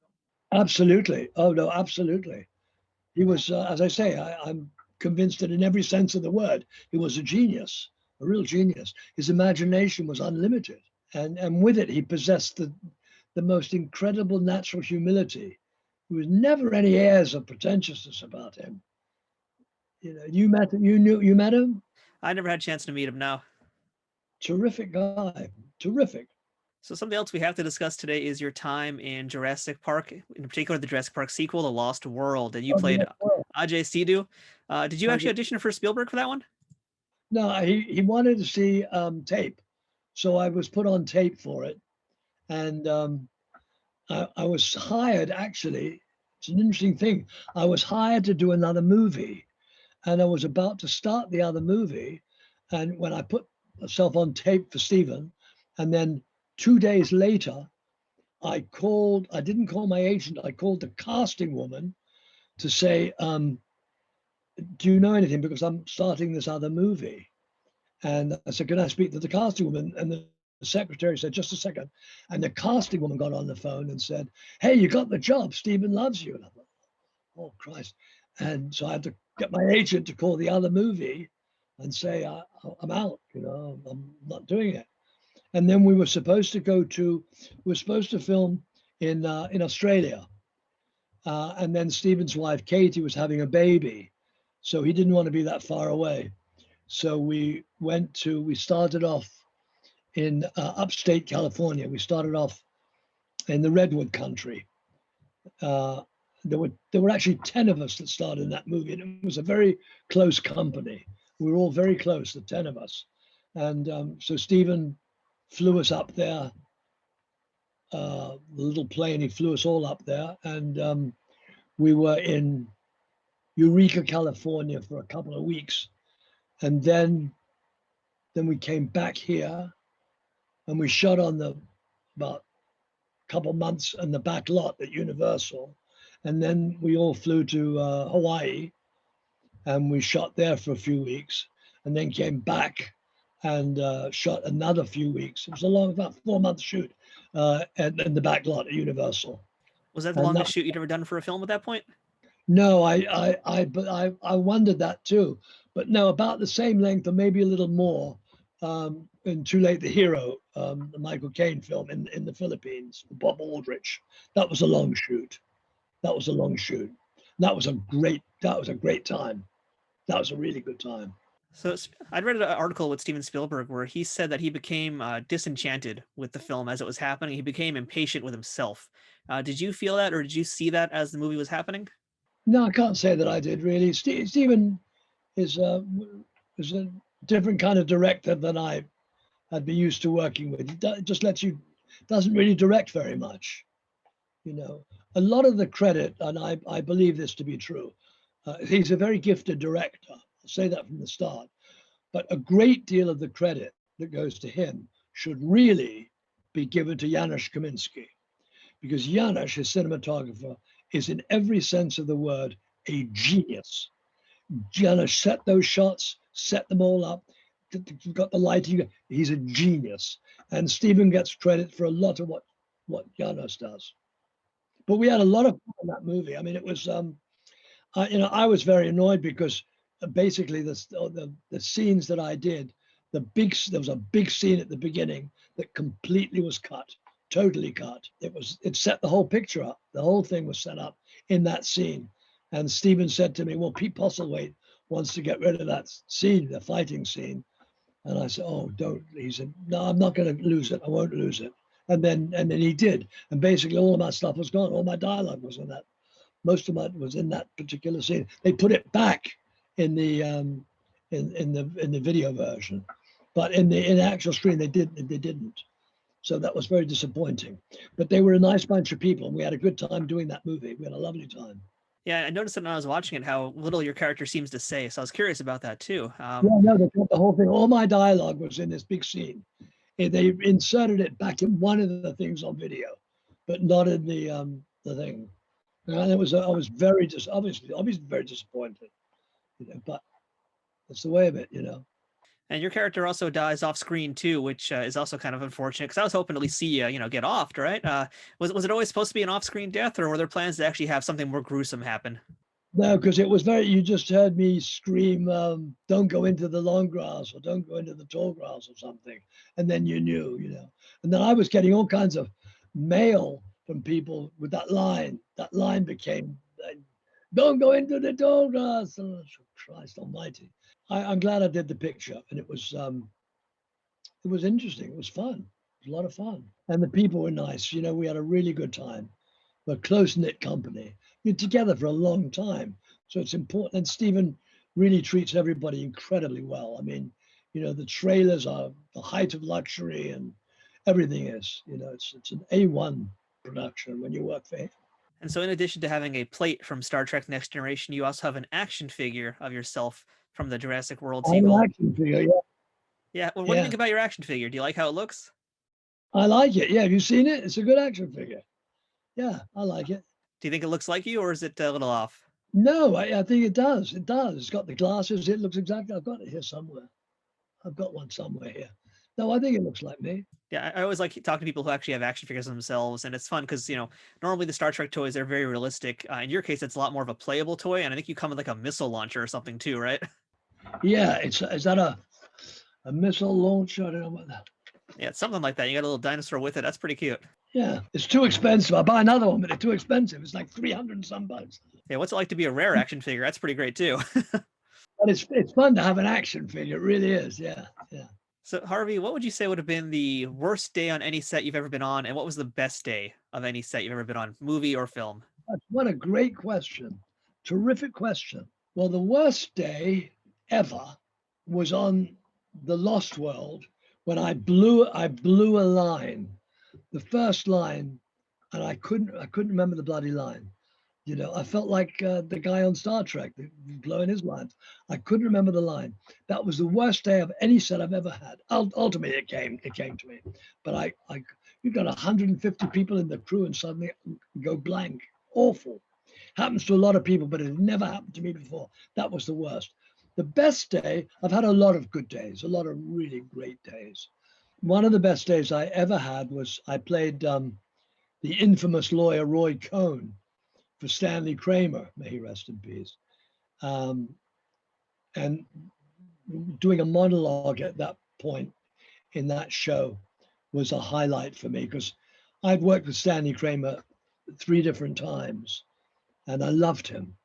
Absolutely. Oh, no, absolutely. He was, as I say, I'm convinced that in every sense of the word, he was a genius, a real genius. His imagination was unlimited. And with it, he possessed the most incredible natural humility. There was never any airs of pretentiousness about him. You met him? I never had a chance to meet him, no. Terrific guy, terrific. So something else we have to discuss today is your time in Jurassic Park, in particular the Jurassic Park sequel, The Lost World, and you played Ajay Sidhu. Did you actually audition for Spielberg for that one? No, he wanted to see tape, so I was put on tape for it, and I was hired. Actually, it's an interesting thing. I was hired to do another movie, and I was about to start the other movie, and when I put myself on tape for Stephen, and then 2 days later, I didn't call my agent, I called the casting woman to say, do you know anything? Because I'm starting this other movie. And I said, can I speak to the casting woman? And the secretary said, just a second. And the casting woman got on the phone and said, hey, you got the job. Stephen loves you. And I thought, oh, Christ. And so I had to get my agent to call the other movie and say, I'm out, I'm not doing it. And then we were supposed to film in Australia. And then Stephen's wife, Katie, was having a baby. So he didn't want to be that far away. So we started off in upstate California. We started off in the Redwood country. There were actually 10 of us that starred in that movie. And it was a very close company. We were all very close, the 10 of us. And so Stephen flew us up there, the little plane, he flew us all up there. And we were in Eureka, California for a couple of weeks. And then we came back here and we shot on about a couple months in the back lot at Universal. And then we all flew to Hawaii and we shot there for a few weeks and then came back and shot another few weeks. It was about 4-month shoot in the back lot at Universal. Was that the longest shoot you'd ever done for a film at that point? No, I wondered that too, but no, about the same length or maybe a little more in Too Late the Hero, the Michael Caine film in the Philippines, Bob Aldrich. That was a long shoot. That was a great time. That was a really good time. So I'd read an article with Steven Spielberg where he said that he became disenchanted with the film as it was happening. He became impatient with himself. Did you feel that, or did you see that as the movie was happening? No, I can't say that I did really. Steven is a different kind of director than I'd be used to working with. He just doesn't really direct very much. A lot of the credit, and I believe this to be true, he's a very gifted director. I'll say that from the start. But a great deal of the credit that goes to him should really be given to Janusz Kaminski, because Janusz, his cinematographer, is in every sense of the word a genius. Janusz set those shots, set them all up, got the lighting. He's a genius. And Stephen gets credit for a lot of what Janusz does. But we had a lot of fun in that movie. I mean, it was, I was very annoyed because basically the scenes that I did, there was a big scene at the beginning that completely was cut, totally cut. It set the whole picture up. The whole thing was set up in that scene. And Stephen said to me, well, Pete Postlethwaite wants to get rid of that scene, the fighting scene. And I said, oh, don't. He said, no, I'm not going to lose it. I won't lose it. And then he did. And basically all of my stuff was gone. All my dialogue was in Most of it was in that particular scene. They put it back in the in the video version, but in the actual screen they didn't. So that was very disappointing. But they were a nice bunch of people, and we had a good time doing that movie. We had a lovely time. Yeah, I noticed that when I was watching it, how little your character seems to say. So I was curious about that too. Yeah, no, they cut the whole thing. All my dialogue was in this big scene. They inserted it back in one of the things on video, but not in the thing. And it was I was very obviously very disappointed, but that's the way of it, And your character also dies off screen too, which is also kind of unfortunate because I was hoping to at least see you, get offed, right? Was it always supposed to be an off-screen death, or were there plans to actually have something more gruesome happen? No, because it was you just heard me scream, don't go into the long grass or don't go into the tall grass or something. And then you knew, And then I was getting all kinds of mail from people with that line. That line became, don't go into the tall grass. Oh, Christ almighty. I'm glad I did the picture. And it was interesting. It was fun. It was a lot of fun. And the people were nice. We had a really good time. We're a close-knit company. We're together for a long time. So it's important. And Stephen really treats everybody incredibly well. I mean, the trailers are the height of luxury and everything is, it's an A1 production when you work for him. And so in addition to having a plate from Star Trek Next Generation, you also have an action figure of yourself from the Jurassic World sequel. An action figure, yeah. Yeah, well, what do you think about your action figure? Do you like how it looks? I like it, yeah. Have you seen it? It's a good action figure. Yeah, I like it. Do you think it looks like you, or is it a little off? No, I think it does. It does. It's got the glasses. It looks exactly, I've got it here somewhere. I've got one somewhere here. No, I think it looks like me. Yeah, I always like to talk to people who actually have action figures themselves, and it's fun because, normally the Star Trek toys, they're very realistic. In your case, it's a lot more of a playable toy, and I think you come with like a missile launcher or something too, right? Yeah, is that a missile launcher? I don't know what that. Yeah, it's something like that. You got a little dinosaur with it. That's pretty cute. Yeah, it's too expensive. I'll buy another one, but it's too expensive. It's like 300 and some bucks. Yeah, what's it like to be a rare action figure? That's pretty great too. But it's fun to have an action figure. It really is. Yeah. So Harvey, what would you say would have been the worst day on any set you've ever been on, and what was the best day of any set you've ever been on, movie or film? What a great question. Terrific question. Well, the worst day ever was on The Lost World when I blew a line, the first line, and I couldn't remember the bloody line. I felt like the guy on Star Trek blowing his lines. I couldn't remember the line. That was the worst day of any set I've ever had. Ultimately, it came to me. But you've got 150 people in the crew and suddenly go blank. Awful. Happens to a lot of people, but it had never happened to me before. That was the worst. The best day, I've had a lot of good days, a lot of really great days. One of the best days I ever had was I played the infamous lawyer Roy Cohn for Stanley Kramer, may he rest in peace. And doing a monologue at that point in that show was a highlight for me because I'd worked with Stanley Kramer 3 different times and I loved him.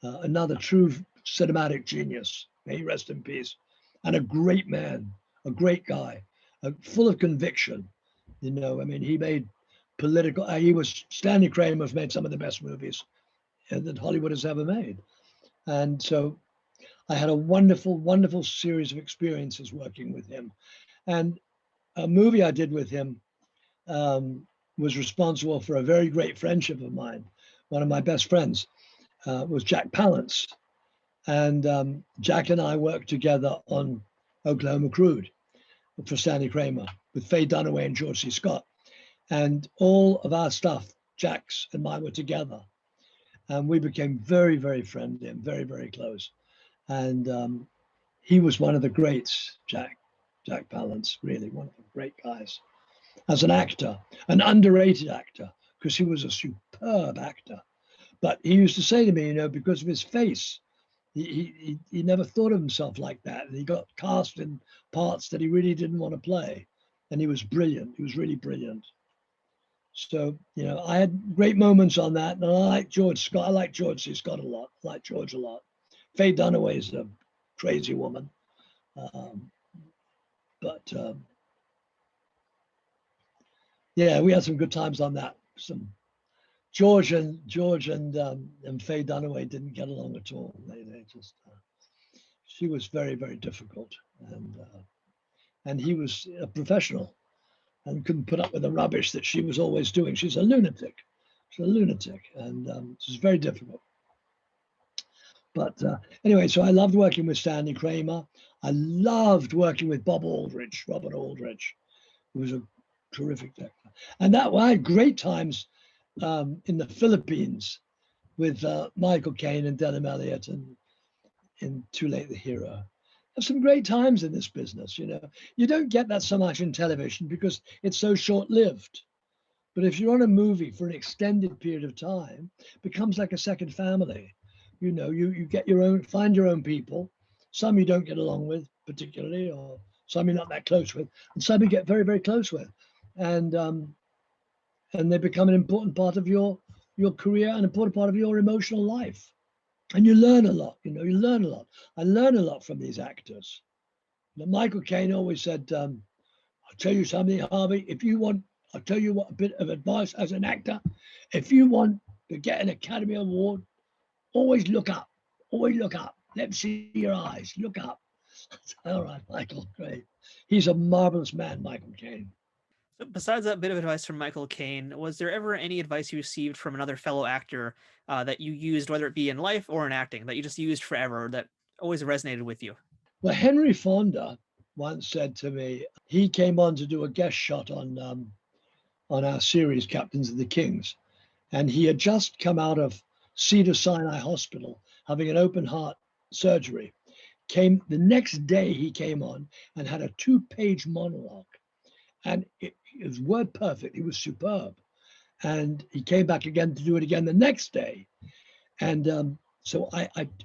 Another true cinematic genius, may he rest in peace, and a great man, a great guy, full of conviction. He made Stanley Kramer's made some of the best movies that Hollywood has ever made. And so I had a wonderful, wonderful series of experiences working with him. And a movie I did with him was responsible for a very great friendship of mine. One of my best friends was Jack Palance. And Jack and I worked together on Oklahoma Crude for Stanley Kramer with Faye Dunaway and George C. Scott. And all of our stuff, Jack's and mine, were together. And we became very, very friendly and very, very close. And he was one of the greats, Jack Palance, really one of the great guys. As an actor, an underrated actor, because he was a superb actor. But he used to say to me, because of his face, he never thought of himself like that. And he got cast in parts that he really didn't want to play. And he was brilliant. He was really brilliant. So, I had great moments on that. And I like George Scott. I like George C. Scott a lot. I like George a lot. Faye Dunaway is a crazy woman. Yeah, we had some good times on that. Some George and Faye Dunaway didn't get along at all. They just she was very, very difficult, and he was a professional and couldn't put up with the rubbish that she was always doing. She's a lunatic. And it was very difficult. But anyway, so I loved working with Stanley Kramer. I loved working with Robert Aldrich, who was a terrific actor. And that I had great times in the Philippines with Michael Caine and Denham Elliott and in Too Late the Hero. Have some great times in this business, you know. You don't get that so much in television because it's so short-lived. But if you're on a movie for an extended period of time, it becomes like a second family. You know, you get your own, find your own people. Some you don't get along with particularly, or some you're not that close with, and some you get very, very close with. And they become an important part of your career, an important part of your emotional life. And you learn a lot, you know, you learn a lot. I learn a lot from these actors. You know, Michael Caine always said, I'll tell you something, Harvey, I'll tell you what a bit of advice as an actor. If you want to get an Academy Award, always look up. Always look up. Let me see your eyes. Look up. All right, Michael, great. He's a marvelous man, Michael Caine. So besides that bit of advice from Michael Caine, was there ever any advice you received from another fellow actor that you used, whether it be in life or in acting, that you just used forever, that always resonated with you? Well, Henry Fonda once said to me, he came on to do a guest shot on our series, Captains of the Kings, and he had just come out of Cedars-Sinai Hospital having an open heart surgery. The next day he came on and had a 2-page monologue, and it was word perfect. He was superb, and he came back again to do it again the next day. And so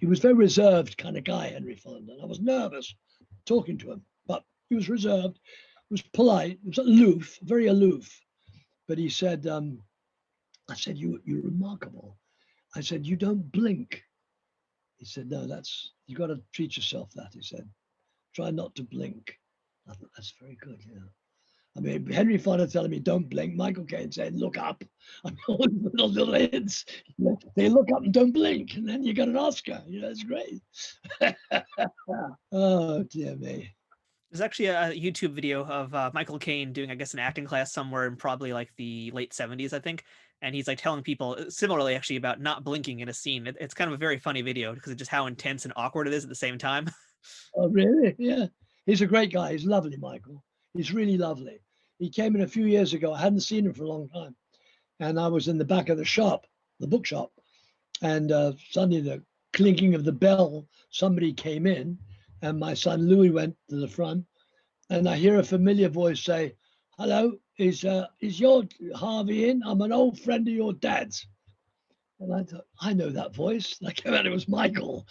he was a very reserved kind of guy, Henry Fonda. And I was nervous talking to him, but he was reserved, was polite, was aloof, very aloof. But he said, I said, you're remarkable. I said, you don't blink. He said, no, you got to treat yourself that. He said, try not to blink. I thought, that's very good, yeah. I mean, Henry Fonda telling me don't blink. Michael Caine saying look up. I mean, all the little hints. They look up and don't blink, and then you got an Oscar. You know, it's great. Oh dear me. There's actually a YouTube video of Michael Caine doing, I guess, an acting class somewhere in probably like the late 70s, I think. And he's like telling people similarly, actually, about not blinking in a scene. It's kind of a very funny video because of just how intense and awkward it is at the same time. Oh, really? Yeah. He's a great guy. He's lovely, Michael. He's really lovely. He came in a few years ago. I hadn't seen him for a long time. And I was in the back of the shop, the bookshop. And suddenly the clinking of the bell, somebody came in. And my son Louis went to the front. And I hear a familiar voice say, hello, is your Harvey in? I'm an old friend of your dad's. And I thought, I know that voice. And I came out, it was Michael.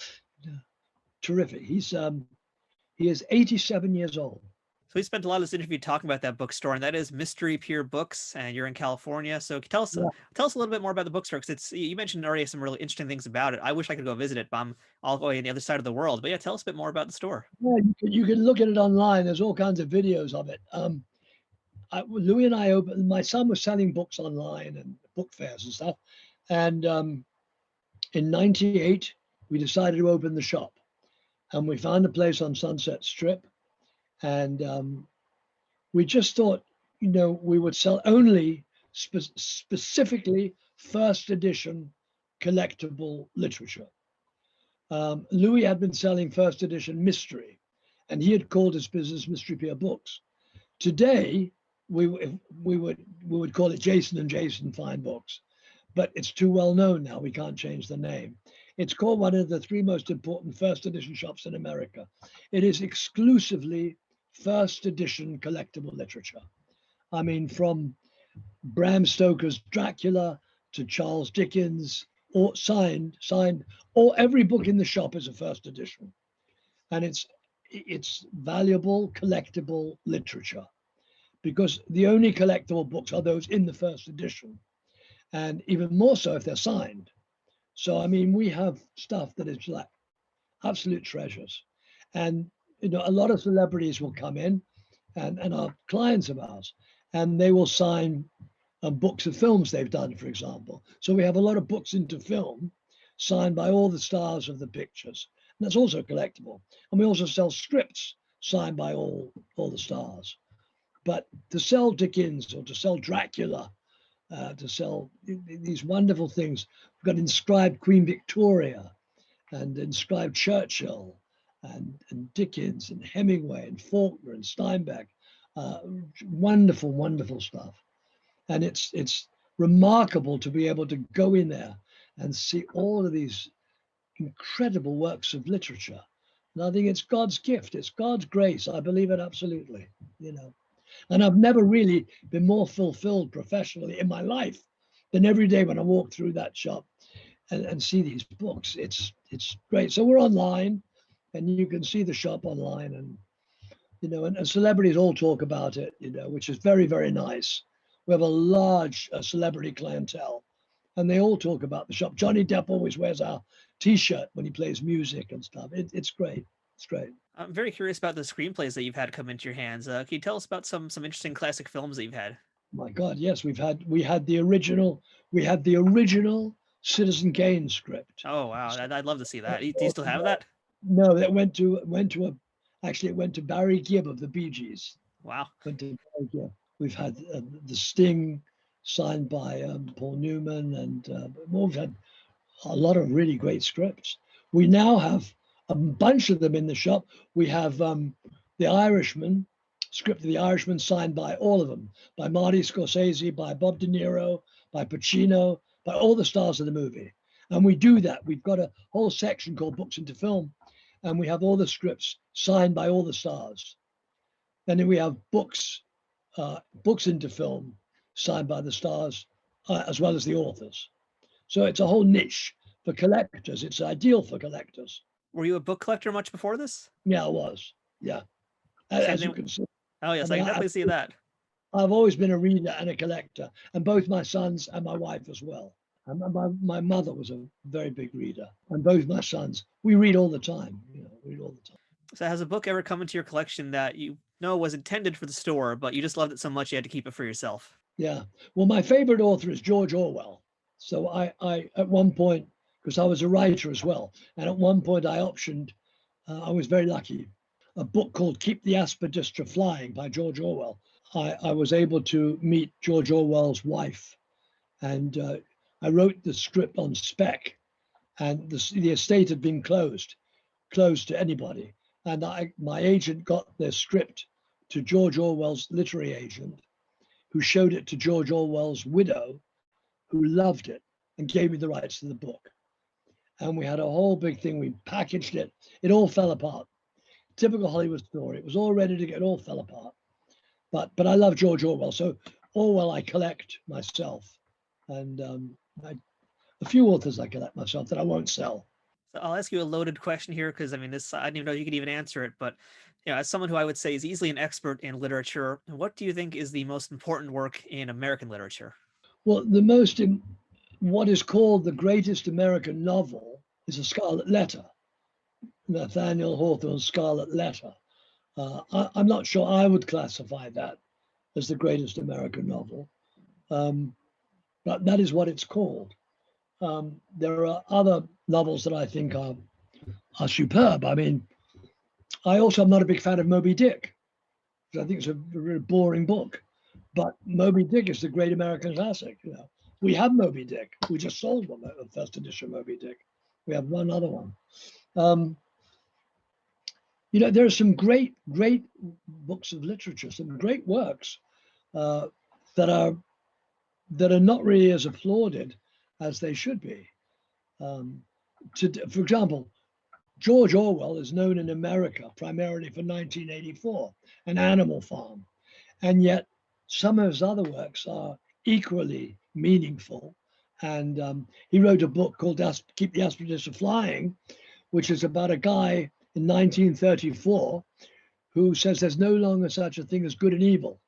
Terrific. He is 87 years old. So we spent a lot of this interview talking about that bookstore, and that is Mystery Pier Books, and you're in California. So tell us a little bit more about the bookstore, because you mentioned already some really interesting things about it. I wish I could go visit it, but I'm all the way on the other side of the world. But yeah, tell us a bit more about the store. Yeah, you can look at it online. There's all kinds of videos of it. Louis and I opened. My son was selling books online and book fairs and stuff, and in '98 we decided to open the shop, and we found a place on Sunset Strip. And we just thought, you know, we would sell only specifically first edition collectible literature. Louis had been selling first edition mystery, and he had called his business Mystery Pier Books. Today, we would call it Jason and Jason Fine Books, but it's too well known now. We can't change the name. It's called one of the 3 most important first edition shops in America. It is exclusively first edition collectible literature. I mean, from Bram Stoker's Dracula to Charles Dickens, or signed, or every book in the shop is a first edition. And it's valuable collectible literature, because the only collectible books are those in the first edition, and even more so if they're signed. So, I mean, we have stuff that is like absolute treasures. And, you know, a lot of celebrities will come in and are clients of ours, and they will sign books of films they've done, for example. So we have a lot of books into film signed by all the stars of the pictures. And that's also collectible. And we also sell scripts signed by all the stars. But to sell Dickens or to sell Dracula, to sell these wonderful things, we've got inscribed Queen Victoria and inscribed Churchill and Dickens and Hemingway and Faulkner and Steinbeck. Wonderful, wonderful stuff. And it's remarkable to be able to go in there and see all of these incredible works of literature. And I think it's God's gift. It's God's grace. I believe it absolutely, you know. And I've never really been more fulfilled professionally in my life than every day when I walk through that shop and see these books. It's great. So we're online, and you can see the shop online, and you know, and celebrities all talk about it, you know, which is very, very nice. We have a large celebrity clientele, and they all talk about the shop. Johnny Depp always wears our T-shirt when he plays music and stuff. It's great. It's great. I'm very curious about the screenplays that you've had come into your hands. Can you tell us about some interesting classic films that you've had? My God, yes, we had the original Citizen Kane script. Oh wow, I'd love to see that. Do you still have that? No, that went to Barry Gibb of the Bee Gees. Wow. Went to Barry Gibb. We've had The Sting signed by Paul Newman, and we've had a lot of really great scripts. We now have a bunch of them in the shop. We have The Irishman, script of The Irishman signed by all of them, by Marty Scorsese, by Bob De Niro, by Pacino, by all the stars of the movie. And we do that. We've got a whole section called Books into Film, and we have all the scripts signed by all the stars. And then we have books into film signed by the stars, as well as the authors. So it's a whole niche for collectors. It's ideal for collectors. Were you a book collector much before this? Yeah, I was. Yeah. As you can see. Oh, yes, I can definitely see that. I've always been a reader and a collector, and both my sons and my wife as well. And my mother was a very big reader, and both my sons. We read all the time. You know, read all the time. So has a book ever come into your collection that you know was intended for the store, but you just loved it so much you had to keep it for yourself? Yeah. Well, my favorite author is George Orwell. So I at one point, because I was a writer as well, and at one point I optioned, I was very lucky, a book called Keep the Aspidistra Flying by George Orwell. I was able to meet George Orwell's wife, and I wrote the script on spec, and the estate had been closed to anybody. And my agent got the script to George Orwell's literary agent, who showed it to George Orwell's widow, who loved it and gave me the rights to the book. And we had a whole big thing. We packaged it. It all fell apart. Typical Hollywood story. It was all ready to get, it all fell apart. But I love George Orwell. So Orwell I collect myself. And a few authors I collect myself that I won't sell. So I'll ask you a loaded question here, because I mean, this, I didn't even know you could even answer it. But you know, as someone who I would say is easily an expert in literature, what do you think is the most important work in American literature? Well, what is called the greatest American novel is A Scarlet Letter, Nathaniel Hawthorne's Scarlet Letter. I'm not sure I would classify that as the greatest American novel, but that is what it's called. There are other novels that I think are superb. I mean, I also am not a big fan of Moby Dick, because I think it's a very boring book. But Moby Dick is the great American classic. You know, we have Moby Dick. We just sold one, the first edition of Moby Dick. We have one other one. You know, there are some great books of literature, some great works that are not really as applauded as they should be. For example, George Orwell is known in America primarily for 1984, An Animal Farm, and yet some of his other works are equally meaningful. And he wrote a book called Keep the Aspidistra Flying, which is about a guy in 1934 who says there's no longer such a thing as good and evil.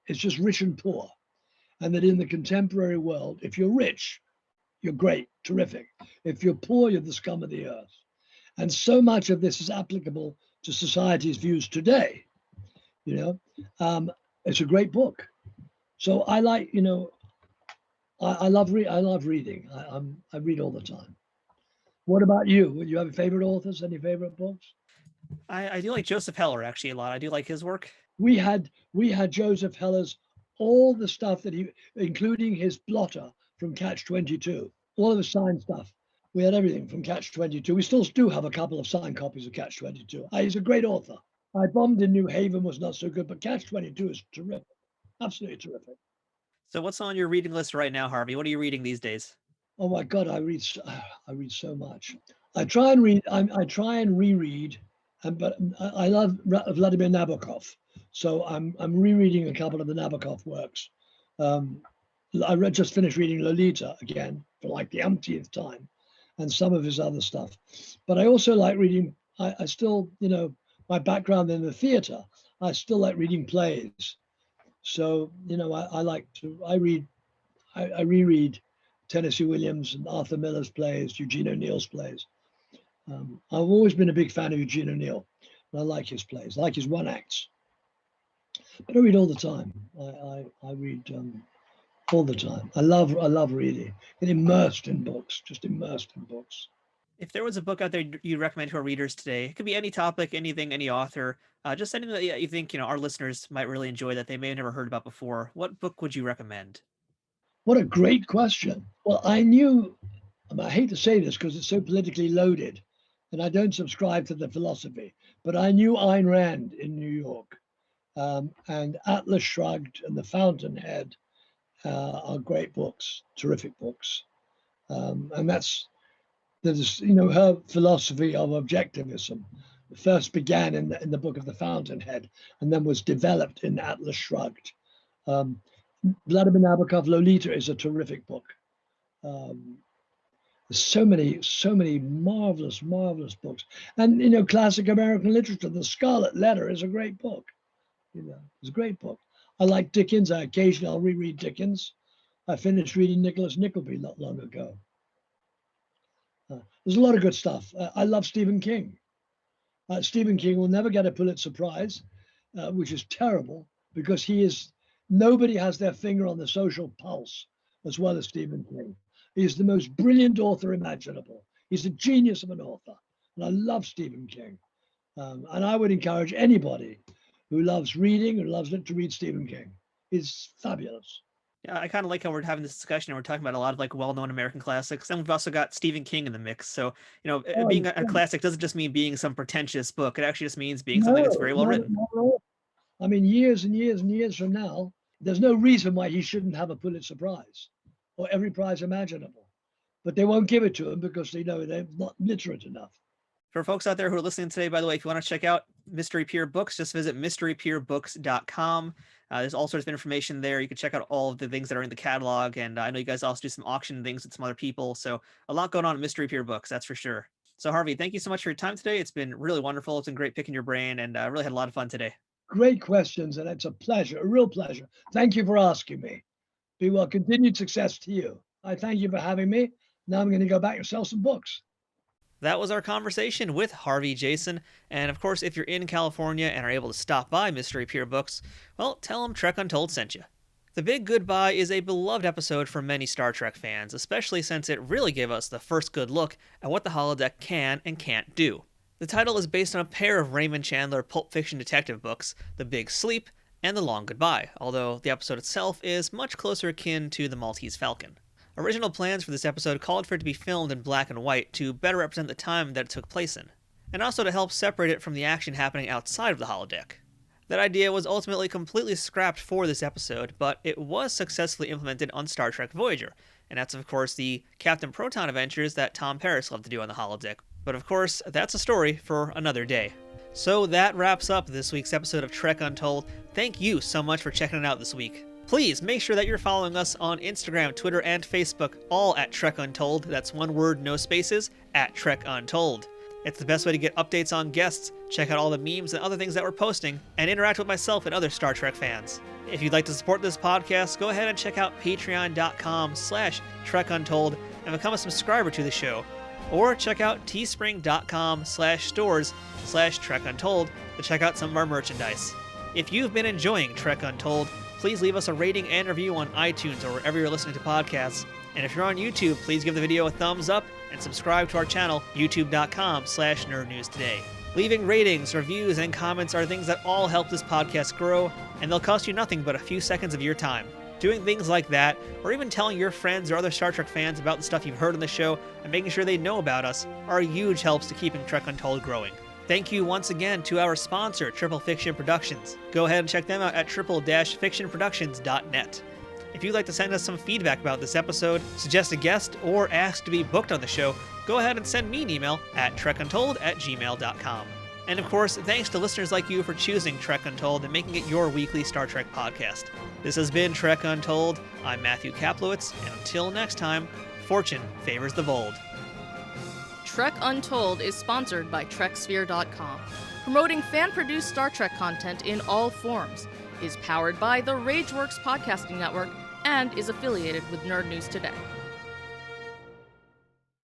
It's just rich and poor. And that in the contemporary world, if you're rich, you're great, terrific. If you're poor, you're the scum of the earth. And so much of this is applicable to society's views today. You know, it's a great book. So I like, you know, I love reading. I read all the time. What about you? Would you have favorite authors? Any favorite books? I do like Joseph Heller actually a lot. I do like his work. We had Joseph Heller's all the stuff that he, including his blotter from Catch 22, all of his signed stuff. We had everything from Catch 22. We still do have a couple of signed copies of Catch 22. He's a great author. I Bombed in New Haven was not so good, but Catch 22 is terrific, absolutely terrific. So what's on your reading list right now, Harvey? What are you reading these days? Oh my God, I read so much. I try and read. I try and reread, but I love Vladimir Nabokov. So I'm rereading a couple of the Nabokov works. I just finished reading Lolita again for like the umpteenth time, and some of his other stuff. But I also like reading. I still, my background in the theater, I still like reading plays. So I reread Tennessee Williams and Arthur Miller's plays, Eugene O'Neill's plays. I've always been a big fan of Eugene O'Neill, and I like his plays, I like his one acts. But I read all the time. I read all the time. I love reading. Get immersed in books, just immersed in books. If there was a book out there you'd recommend to our readers today, it could be any topic, anything, any author, just anything that you think our listeners might really enjoy that they may have never heard about before. What book would you recommend? What a great question. Well, I hate to say this because it's so politically loaded, and I don't subscribe to the philosophy, but I knew Ayn Rand in New York, and Atlas Shrugged and The Fountainhead are great books, terrific books, and there's her philosophy of objectivism first began in the book of The Fountainhead, and then was developed in Atlas Shrugged. Vladimir Nabokov, Lolita is a terrific book. There's so many marvelous books, and classic American literature. The Scarlet Letter is a great book. It's a great book. I like Dickens. Occasionally I'll reread Dickens. I finished reading Nicholas Nickleby not long ago. There's a lot of good stuff. I love Stephen King. Stephen King will never get a Pulitzer Prize, which is terrible because nobody has their finger on the social pulse as well as Stephen King. He's the most brilliant author imaginable. He's a genius of an author. And I love Stephen King. And I would encourage anybody who loves reading, who loves it, to read Stephen King. He's fabulous. Yeah, I kind of like how we're having this discussion and we're talking about a lot of like well-known American classics. And we've also got Stephen King in the mix. So, being a classic doesn't just mean being some pretentious book. It actually just means being something that's very well written. I mean, years and years and years from now, there's no reason why he shouldn't have a Pulitzer Prize or every prize imaginable. But they won't give it to him because they know they're not literate enough. For folks out there who are listening today, by the way, if you want to check out Mystery Pier Books, just visit mysterypierbooks.com. There's all sorts of information there. You can check out all of the things that are in the catalog. And I know you guys also do some auction things with some other people. So a lot going on at Mystery Pier Books, that's for sure. So Harvey, thank you so much for your time today. It's been really wonderful. It's been great picking your brain, and I really had a lot of fun today. Great questions, and it's a pleasure, a real pleasure. Thank you for asking me. Be well. Continued success to you. I thank you for having me. Now I'm going to go back and sell some books. That was our conversation with Harvey Jason. And of course, if you're in California and are able to stop by Mystery Pier Books, well, tell them Trek Untold sent you. The Big Goodbye is a beloved episode for many Star Trek fans, especially since it really gave us the first good look at what the holodeck can and can't do. The title is based on a pair of Raymond Chandler pulp fiction detective books, The Big Sleep and The Long Goodbye, although the episode itself is much closer akin to The Maltese Falcon. Original plans for this episode called for it to be filmed in black and white to better represent the time that it took place in, and also to help separate it from the action happening outside of the holodeck. That idea was ultimately completely scrapped for this episode, but it was successfully implemented on Star Trek Voyager, and that's of course the Captain Proton adventures that Tom Paris loved to do on the holodeck. But of course, that's a story for another day. So that wraps up this week's episode of Trek Untold. Thank you so much for checking it out this week. Please make sure that you're following us on Instagram, Twitter, and Facebook, all at Trek Untold. That's one word, no spaces, at Trek Untold. It's the best way to get updates on guests, check out all the memes and other things that we're posting, and interact with myself and other Star Trek fans. If you'd like to support this podcast, go ahead and check out patreon.com/Trek Untold and become a subscriber to the show. Or check out teespring.com/stores/Trek Untold to check out some of our merchandise. If you've been enjoying Trek Untold, please leave us a rating and review on iTunes or wherever you're listening to podcasts. And if you're on YouTube, please give the video a thumbs up and subscribe to our channel, youtube.com/nerdnewstoday. Leaving ratings, reviews, and comments are things that all help this podcast grow, and they'll cost you nothing but a few seconds of your time. Doing things like that, or even telling your friends or other Star Trek fans about the stuff you've heard on the show and making sure they know about us, are huge helps to keeping Trek Untold growing. Thank you once again to our sponsor, Triple Fiction Productions. Go ahead and check them out at triple-fictionproductions.net. If you'd like to send us some feedback about this episode, suggest a guest, or ask to be booked on the show, go ahead and send me an email at trekuntold@gmail.com. And of course, thanks to listeners like you for choosing Trek Untold and making it your weekly Star Trek podcast. This has been Trek Untold. I'm Matthew Kaplowitz, and until next time, fortune favors the bold. Trek Untold is sponsored by TrekSphere.com, promoting fan-produced Star Trek content in all forms, is powered by the RageWorks podcasting network, and is affiliated with Nerd News Today.